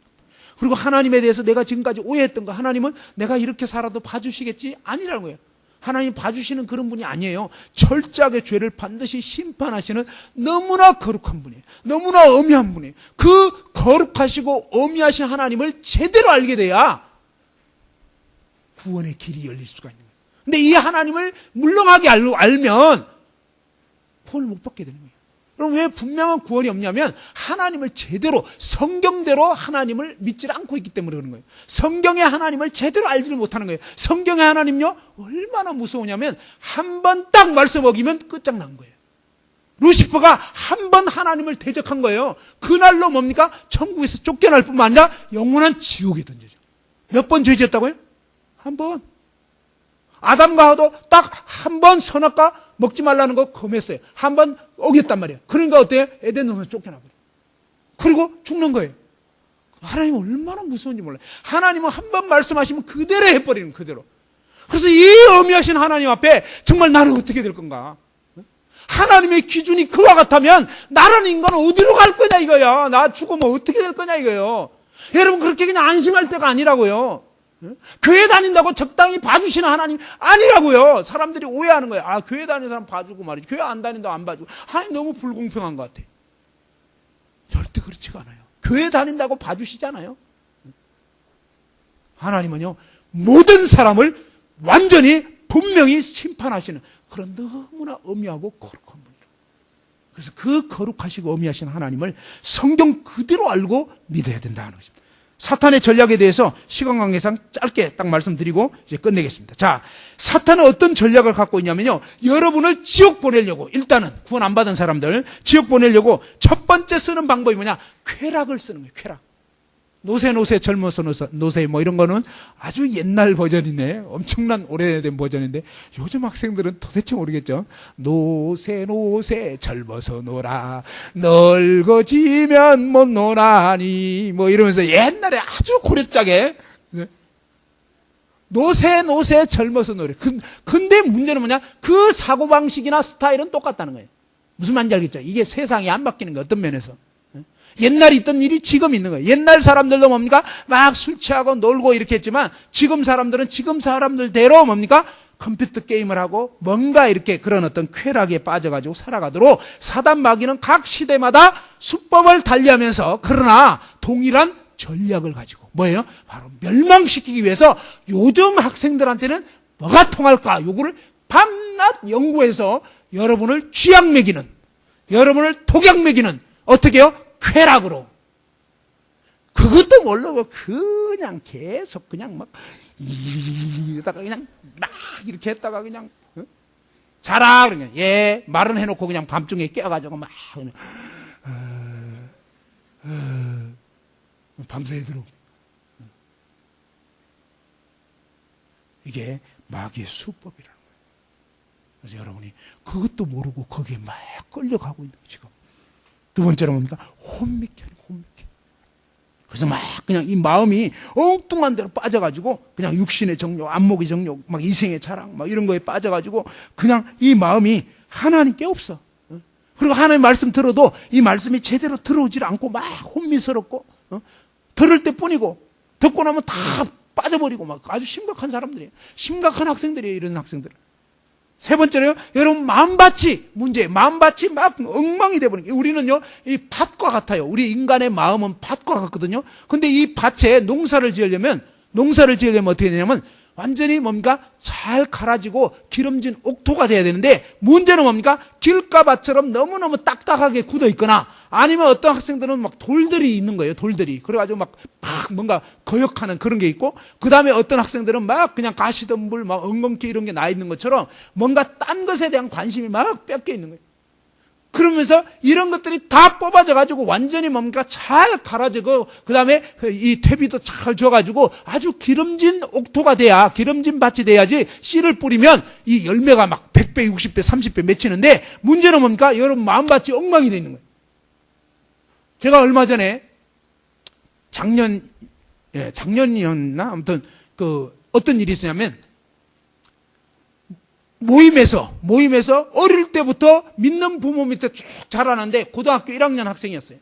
그리고 하나님에 대해서 내가 지금까지 오해했던 거, 하나님은 내가 이렇게 살아도 봐주시겠지? 아니라는 거예요. 하나님 봐주시는 그런 분이 아니에요. 철저하게 죄를 반드시 심판하시는 너무나 거룩한 분이에요. 너무나 엄미한 분이에요. 그 거룩하시고 엄미하신 하나님을 제대로 알게 돼야 구원의 길이 열릴 수가 있는 거예요. 근데 이 하나님을 물렁하게 알면 구원을 못 받게 되는 거예요. 그럼 왜 분명한 구원이 없냐면 하나님을 제대로 성경대로 하나님을 믿지 않고 있기 때문에 그런 거예요. 성경의 하나님을 제대로 알지를 못하는 거예요. 성경의 하나님요 얼마나 무서우냐면 한 번 딱 말씀 어기면 끝장난 거예요. 루시퍼가 한 번 하나님을 대적한 거예요. 그날로 뭡니까? 천국에서 쫓겨날 뿐만 아니라 영원한 지옥에 던져져. 몇 번 죄 지었다고요? 한 번. 아담과 하와도 딱 한 번 선악과 먹지 말라는 거 검했어요. 한 번 어겼단 말이에요. 그러니까 어때요? 에덴 동산에서 쫓겨나버려요. 그리고 죽는 거예요. 하나님 얼마나 무서운지 몰라요. 하나님은 한 번 말씀하시면 그대로 해버리는, 그대로. 그래서 이 엄미하신 하나님 앞에 정말 나는 어떻게 될 건가? 하나님의 기준이 그와 같다면 나라는 인간은 어디로 갈 거냐 이거야. 나 죽으면 어떻게 될 거냐 이거예요. 여러분 그렇게 그냥 안심할 때가 아니라고요. 교회 다닌다고 적당히 봐주시는 하나님 아니라고요. 사람들이 오해하는 거예요. 아, 교회 다니는 사람 봐주고 말이지. 교회 안 다닌다고 안 봐주고. 하나님 너무 불공평한 것 같아. 절대 그렇지가 않아요. 교회 다닌다고 봐주시잖아요. 하나님은요, 모든 사람을 완전히 분명히 심판하시는 그런 너무나 엄미하고 거룩한 분이에요. 그래서 그 거룩하시고 엄미하신 하나님을 성경 그대로 알고 믿어야 된다는 것입니다. 사탄의 전략에 대해서 시간 관계상 짧게 딱 말씀드리고 이제 끝내겠습니다. 자, 사탄은 어떤 전략을 갖고 있냐면요, 여러분을 지옥 보내려고, 일단은 구원 안 받은 사람들 지옥 보내려고 첫 번째 쓰는 방법이 뭐냐? 쾌락을 쓰는 거예요. 쾌락. 노세 젊어서 노세 뭐 이런 거는 아주 옛날 버전이네. 엄청난 오래된 버전인데 요즘 학생들은 도대체 모르겠죠. 노세 젊어서 놀아 늙어지면 못 노라니 뭐 이러면서 옛날에 아주 고려짝에 노세 젊어서 노래. 근데 문제는 뭐냐? 그 사고방식이나 스타일은 똑같다는 거예요. 무슨 말인지 알겠죠? 이게 세상이 안 바뀌는 거예요. 어떤 면에서. 옛날에 있던 일이 지금 있는 거예요. 옛날 사람들도 뭡니까? 막 술 취하고 놀고 이렇게 했지만 지금 사람들은 지금 사람들대로 뭡니까? 컴퓨터 게임을 하고 뭔가 이렇게 그런 어떤 쾌락에 빠져가지고 살아가도록 사단 마귀는 각 시대마다 수법을 달리하면서 그러나 동일한 전략을 가지고 뭐예요? 바로 멸망시키기 위해서 요즘 학생들한테는 뭐가 통할까? 요거를 밤낮 연구해서 여러분을 쥐약 먹이는, 여러분을 독약 먹이는 어떻게 해요? 쾌락으로. 그것도 모르고 그냥 계속 그냥 막 이러다가 그냥 막 이렇게 했다가 그냥 자라 그냥 예 말은 해놓고 그냥 밤중에 깨어가지고 막 그냥 밤새 들어. 이게 마귀의 수법이라는 거예요. 그래서 여러분이 그것도 모르고 거기에 막 끌려가고 있는 거예요, 지금. 두 번째로 뭡니까? 혼미케. 그래서 막 그냥 이 마음이 엉뚱한 데로 빠져가지고 그냥 육신의 정욕, 안목의 정욕, 막 이생의 자랑, 막 이런 거에 빠져가지고 그냥 이 마음이 하나님께 없어. 그리고 하나님 말씀 들어도 이 말씀이 제대로 들어오질 않고 막 혼미스럽고 들을 때 뿐이고 듣고 나면 다 빠져버리고 막 아주 심각한 사람들이에요. 심각한 학생들이에요, 이런 학생들. 세 번째로요, 여러분, 마음밭이 문제예요. 마음밭이 막 엉망이 돼버린 게, 우리는요, 이 밭과 같아요. 우리 인간의 마음은 밭과 같거든요. 근데 이 밭에 농사를 지으려면 어떻게 되냐면, 완전히 뭡니까? 잘 갈아지고 기름진 옥토가 돼야 되는데, 문제는 뭡니까? 길가밭처럼 너무너무 딱딱하게 굳어 있거나, 아니면 어떤 학생들은 막 돌들이 있는 거예요, 돌들이. 그래가지고 막 뭔가 거역하는 그런 게 있고, 그 다음에 어떤 학생들은 막 그냥 가시덤불, 막 엉겅퀴 이런 게 나 있는 것처럼 뭔가 딴 것에 대한 관심이 막 뺏겨 있는 거예요. 그러면서 이런 것들이 다 뽑아져가지고 완전히 뭡니까? 잘 갈아지고, 그 다음에 이 퇴비도 잘 줘가지고 아주 기름진 옥토가 돼야, 기름진 밭이 돼야지 씨를 뿌리면 이 열매가 막 100배, 60배, 30배 맺히는데, 문제는 뭡니까? 여러분, 마음밭이 엉망이 돼 있는 거예요. 제가 얼마 전에 작년이었나? 아무튼 어떤 일이 있었냐면, 모임에서 어릴 때부터 믿는 부모 밑에 쭉 자라는데 고등학교 1학년 학생이었어요.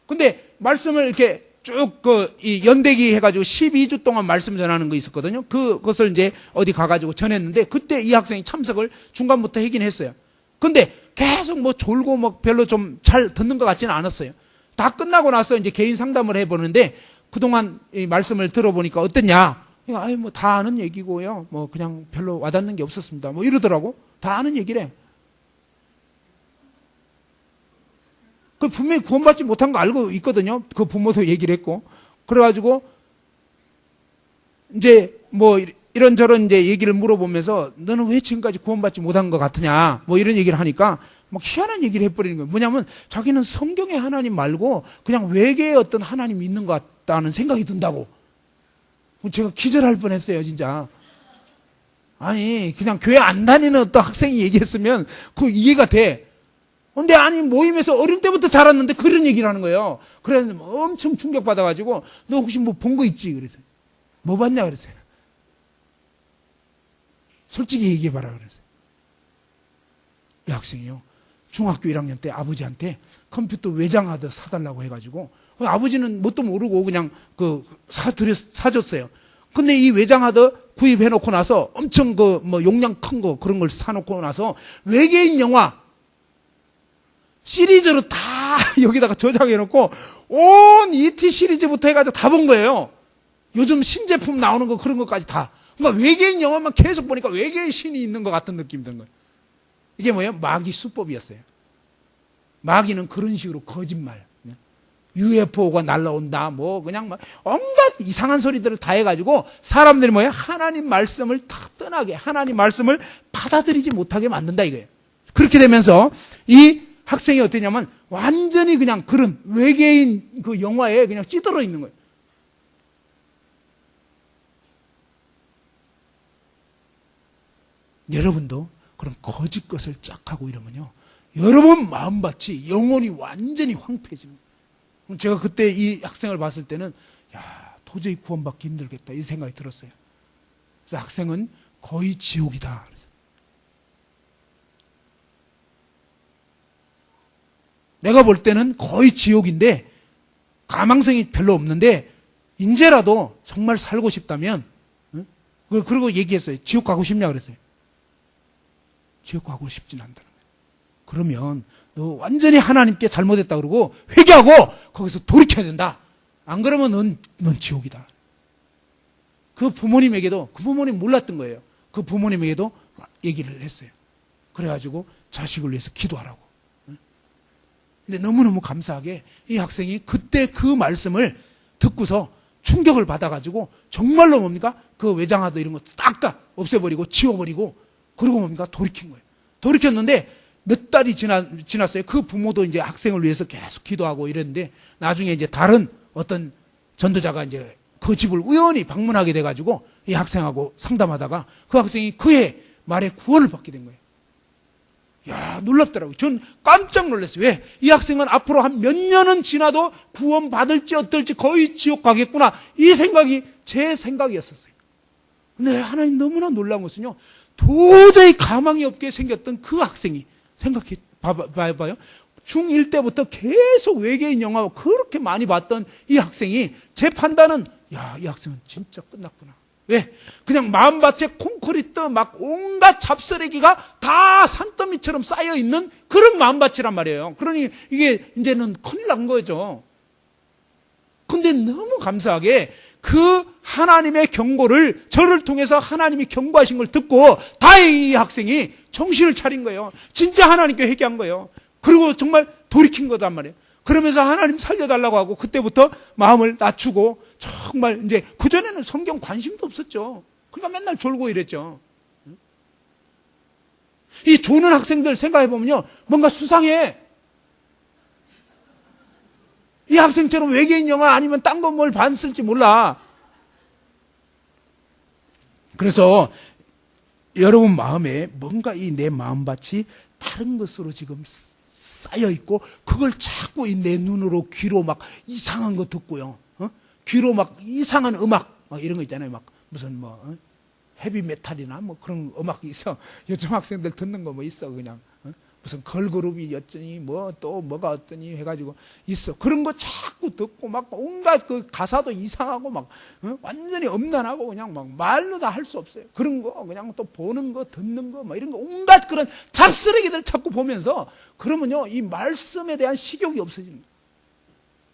근데 말씀을 이렇게 쭉 이 연대기 해가지고 12주 동안 말씀 전하는 거 있었거든요. 그것을 이제 어디 가가지고 전했는데, 그때 이 학생이 참석을 중간부터 하긴 했어요. 근데 계속 뭐 졸고 뭐 별로 좀 잘 듣는 것 같지는 않았어요. 다 끝나고 나서 이제 개인 상담을 해보는데, 그동안 이 말씀을 들어보니까 어땠냐? 아니, 뭐, 다 아는 얘기고요. 뭐, 그냥 별로 와닿는 게 없었습니다. 뭐, 이러더라고. 다 아는 얘기래. 그 분명히 구원받지 못한 거 알고 있거든요. 그 부모도 얘기를 했고. 그래가지고, 이제, 뭐, 이런저런 이제 얘기를 물어보면서, 너는 왜 지금까지 구원받지 못한 것 같으냐? 뭐, 이런 얘기를 하니까, 막 희한한 얘기를 해버리는 거예요. 뭐냐면, 자기는 성경의 하나님 말고, 그냥 외계의 어떤 하나님이 있는 것 같다는 생각이 든다고. 제가 기절할 뻔했어요, 진짜. 아니, 그냥 교회 안 다니는 어떤 학생이 얘기했으면 그 이해가 돼. 근데 아니, 모임에서 어릴 때부터 자랐는데 그런 얘기를 하는 거예요. 그래서 엄청 충격받아가지고, 너 혹시 뭐 본 거 있지? 그랬어요. 뭐 봤냐? 그랬어요. 솔직히 얘기해봐라. 그랬어요. 이 학생이요, 중학교 1학년 때 아버지한테 컴퓨터 외장하드 사달라고 해가지고, 아버지는 뭣도 모르고 그냥 사줬어요. 근데 이 외장하드 구입해놓고 나서 엄청 뭐 용량 큰 거 그런 걸 사놓고 나서 외계인 영화 시리즈로 다 여기다가 저장해놓고 온 ET 시리즈부터 해가지고 다 본 거예요. 요즘 신제품 나오는 거 그런 것까지 다. 그러니까 외계인 영화만 계속 보니까 외계인 신이 있는 것 같은 느낌이 든 거예요. 이게 뭐예요? 마귀 수법이었어요. 마귀는 그런 식으로 거짓말. UFO가 날라온다, 뭐, 그냥 막, 온갖 이상한 소리들을 다 해가지고, 사람들이 뭐예요? 하나님 말씀을 다 떠나게, 하나님 말씀을 받아들이지 못하게 만든다, 이거예요. 그렇게 되면서, 이 학생이 어떠냐면, 완전히 그냥 그런 외계인 그 영화에 그냥 찌들어 있는 거예요. 여러분도 그런 거짓 것을 짝하고 이러면요, 여러분 마음밭이 영혼이 완전히 황폐해지는 거예요. 제가 그때 이 학생을 봤을 때는, 야, 도저히 구원받기 힘들겠다, 이 생각이 들었어요. 그래서 학생은 거의 지옥이다. 내가 볼 때는 거의 지옥인데, 가망성이 별로 없는데, 이제라도 정말 살고 싶다면, 응? 그리고 얘기했어요. 지옥 가고 싶냐 그랬어요. 지옥 가고 싶진 않다는 거예요. 그러면 너 완전히 하나님께 잘못했다 그러고 회개하고 거기서 돌이켜야 된다. 안 그러면 넌 지옥이다. 그 부모님에게도, 그 부모님 몰랐던 거예요. 그 부모님에게도 얘기를 했어요. 그래가지고 자식을 위해서 기도하라고. 근데 너무너무 감사하게 이 학생이 그때 그 말씀을 듣고서 충격을 받아가지고 정말로 뭡니까? 그 외장하드 이런 거 딱 다 없애버리고 치워버리고, 그리고 뭡니까? 돌이킨 거예요. 돌이켰는데 몇 달이 지났어요. 그 부모도 이제 학생을 위해서 계속 기도하고 이랬는데, 나중에 이제 다른 어떤 전도자가 이제 그 집을 우연히 방문하게 돼가지고 이 학생하고 상담하다가 그 학생이 그의 말에 구원을 받게 된 거예요. 야, 놀랍더라고요. 전 깜짝 놀랐어요. 왜? 이 학생은 앞으로 한 몇 년은 지나도 구원 받을지 어떨지 거의 지옥 가겠구나, 이 생각이 제 생각이었었어요. 근데 하나님 너무나 놀라운 것은요, 도저히 가망이 없게 생겼던 그 학생이, 생각해 봐봐요. 중1 때부터 계속 외계인 영화 그렇게 많이 봤던 이 학생이, 제 판단은, 야, 이 학생은 진짜 끝났구나. 왜? 그냥 마음밭에 콘크리트 막 온갖 잡쓰레기가 다 산더미처럼 쌓여있는 그런 마음밭이란 말이에요. 그러니 이게 이제는 큰일 난 거죠. 근데 너무 감사하게 그 하나님의 경고를 저를 통해서 하나님이 경고하신 걸 듣고 다행히 이 학생이 정신을 차린 거예요. 진짜 하나님께 회개한 거예요. 그리고 정말 돌이킨 거단 말이에요. 그러면서 하나님 살려달라고 하고 그때부터 마음을 낮추고 정말 이제 그전에는 성경 관심도 없었죠. 그러니까 맨날 졸고 이랬죠. 이 조는 학생들 생각해보면요. 뭔가 수상해. 이 학생처럼 외계인 영화 아니면 딴 거 뭘 봤을지 몰라. 그래서 여러분 마음에 뭔가 이 내 마음밭이 다른 것으로 지금 쌓여 있고 그걸 자꾸 이 내 눈으로 귀로 막 이상한 거 듣고요. 귀로 막 이상한 음악 막 이런 거 있잖아요. 막 무슨 뭐 헤비메탈이나 뭐 그런 음악이 있어. 요즘 학생들 듣는 거 뭐 있어 그냥. 무슨 걸그룹이 어쩌니 뭐 또 뭐가 어떠니 해가지고 있어. 그런 거 자꾸 듣고 막 온갖 그 가사도 이상하고 막 완전히 엄난하고 그냥 막 말로 다 할 수 없어요. 그런 거 그냥 또 보는 거 듣는 거 막 이런 거 온갖 그런 잡쓰레기들 자꾸 보면서 그러면요 이 말씀에 대한 식욕이 없어지는 거예요.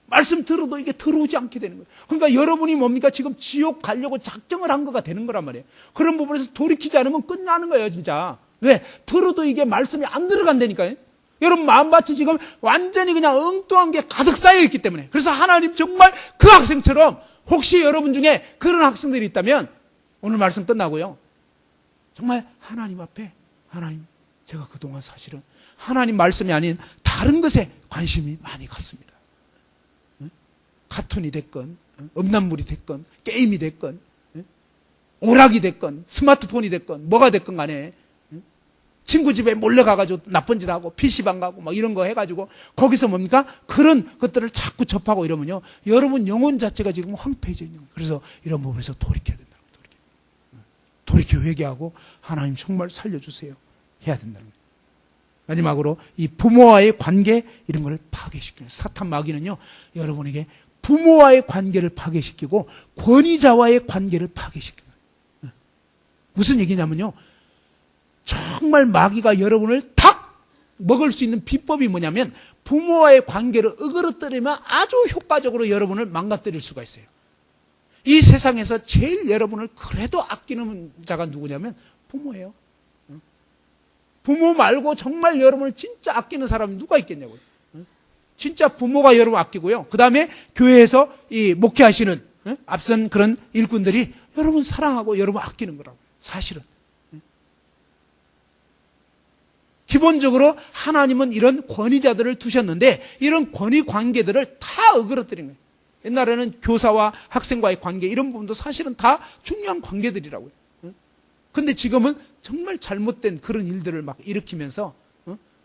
말씀 들어도 이게 들어오지 않게 되는 거예요. 그러니까 여러분이 뭡니까 지금 지옥 가려고 작정을 한 거가 되는 거란 말이에요. 그런 부분에서 돌이키지 않으면 끝나는 거예요 진짜. 왜? 들어도 이게 말씀이 안 들어간다니까요. 여러분 마음밭이 지금 완전히 그냥 엉뚱한 게 가득 쌓여 있기 때문에. 그래서 하나님 정말 그 학생처럼 혹시 여러분 중에 그런 학생들이 있다면 오늘 말씀 끝나고요. 정말 하나님 앞에 하나님 제가 그동안 사실은 하나님 말씀이 아닌 다른 것에 관심이 많이 갔습니다. 카툰이 됐건 음란물이 됐건 게임이 됐건 오락이 됐건 스마트폰이 됐건 뭐가 됐건 간에 친구 집에 몰래 가가지고 나쁜 짓 하고 PC방 가고 막 이런 거 해가지고 거기서 뭡니까? 그런 것들을 자꾸 접하고 이러면요. 여러분 영혼 자체가 지금 황폐해져 있는 거예요. 그래서 이런 부분에서 돌이켜야 된다고. 돌이켜 회개하고 하나님 정말 살려주세요. 해야 된다는 거예요. 마지막으로 이 부모와의 관계 이런 걸 파괴시키는 사탄 마귀는요. 여러분에게 부모와의 관계를 파괴시키고 권위자와의 관계를 파괴시키는 거예요. 무슨 얘기냐면요. 정말 마귀가 여러분을 탁 먹을 수 있는 비법이 뭐냐면 부모와의 관계를 으그러뜨리면 아주 효과적으로 여러분을 망가뜨릴 수가 있어요. 이 세상에서 제일 여러분을 그래도 아끼는 자가 누구냐면 부모예요. 부모 말고 정말 여러분을 진짜 아끼는 사람이 누가 있겠냐고요. 진짜 부모가 여러분 아끼고요. 그 다음에 교회에서 이 목회하시는 앞선 그런 일꾼들이 여러분 사랑하고 여러분 아끼는 거라고요. 사실은. 기본적으로 하나님은 이런 권위자들을 두셨는데 이런 권위 관계들을 다 어그러뜨린 거예요. 옛날에는 교사와 학생과의 관계 이런 부분도 사실은 다 중요한 관계들이라고요. 근데 지금은 정말 잘못된 그런 일들을 막 일으키면서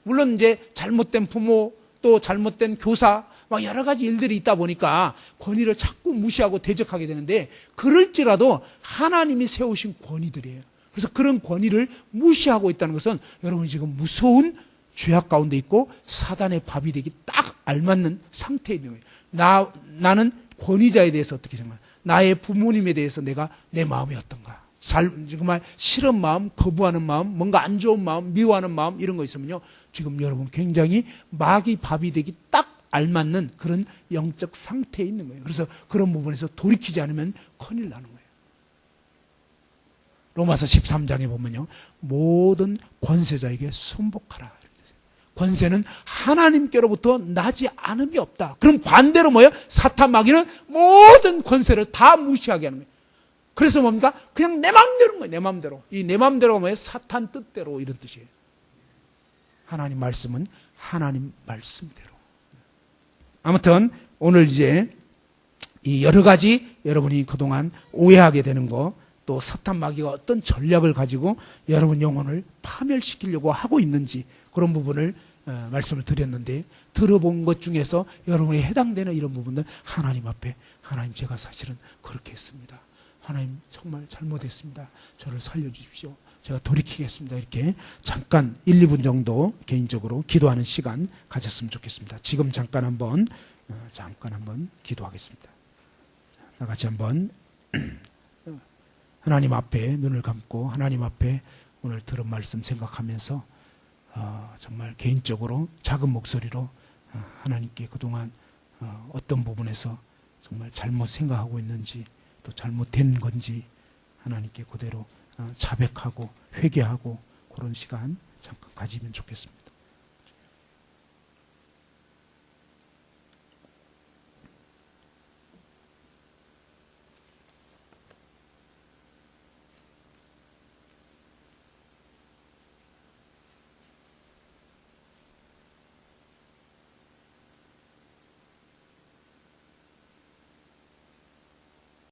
물론 이제 잘못된 부모 또 잘못된 교사 막 여러 가지 일들이 있다 보니까 권위를 자꾸 무시하고 대적하게 되는데 그럴지라도 하나님이 세우신 권위들이에요. 그래서 그런 권위를 무시하고 있다는 것은 여러분이 지금 무서운 죄악 가운데 있고 사단의 밥이 되기 딱 알맞는 상태에 있는 거예요. 나는 권위자에 대해서 어떻게 생각하냐. 나의 부모님에 대해서 내가 내 마음이 어떤가. 정말 싫은 마음, 거부하는 마음, 뭔가 안 좋은 마음, 미워하는 마음 이런 거 있으면요. 지금 여러분 굉장히 마귀 밥이 되기 딱 알맞는 그런 영적 상태에 있는 거예요. 그래서 그런 부분에서 돌이키지 않으면 큰일 나는 거예요. 로마서 13장에 보면요. 모든 권세자에게 순복하라. 권세는 하나님께로부터 나지 않음이 없다. 그럼 반대로 뭐예요? 사탄 마귀는 모든 권세를 다 무시하게 하는 거예요. 그래서 뭡니까? 그냥 내 마음대로인 거예요. 내 마음대로. 이 내 마음대로가 뭐예요? 사탄 뜻대로 이런 뜻이에요. 하나님 말씀은 하나님 말씀대로. 아무튼 오늘 이제 이 여러 가지 여러분이 그동안 오해하게 되는 거 또 사탄 마귀가 어떤 전략을 가지고 여러분 영혼을 파멸시키려고 하고 있는지 그런 부분을 말씀을 드렸는데 들어본 것 중에서 여러분이 해당되는 이런 부분들 하나님 앞에 하나님 제가 사실은 그렇게 했습니다. 하나님 정말 잘못했습니다. 저를 살려주십시오. 제가 돌이키겠습니다. 이렇게 잠깐 1, 2분 정도 개인적으로 기도하는 시간 가졌으면 좋겠습니다. 지금 잠깐 한번 기도하겠습니다. 다 같이 한번 하나님 앞에 눈을 감고 하나님 앞에 오늘 들은 말씀 생각하면서 정말 개인적으로 작은 목소리로 하나님께 그동안 어떤 부분에서 정말 잘못 생각하고 있는지 또 잘못된 건지 하나님께 그대로 자백하고 회개하고 그런 시간 잠깐 가지면 좋겠습니다.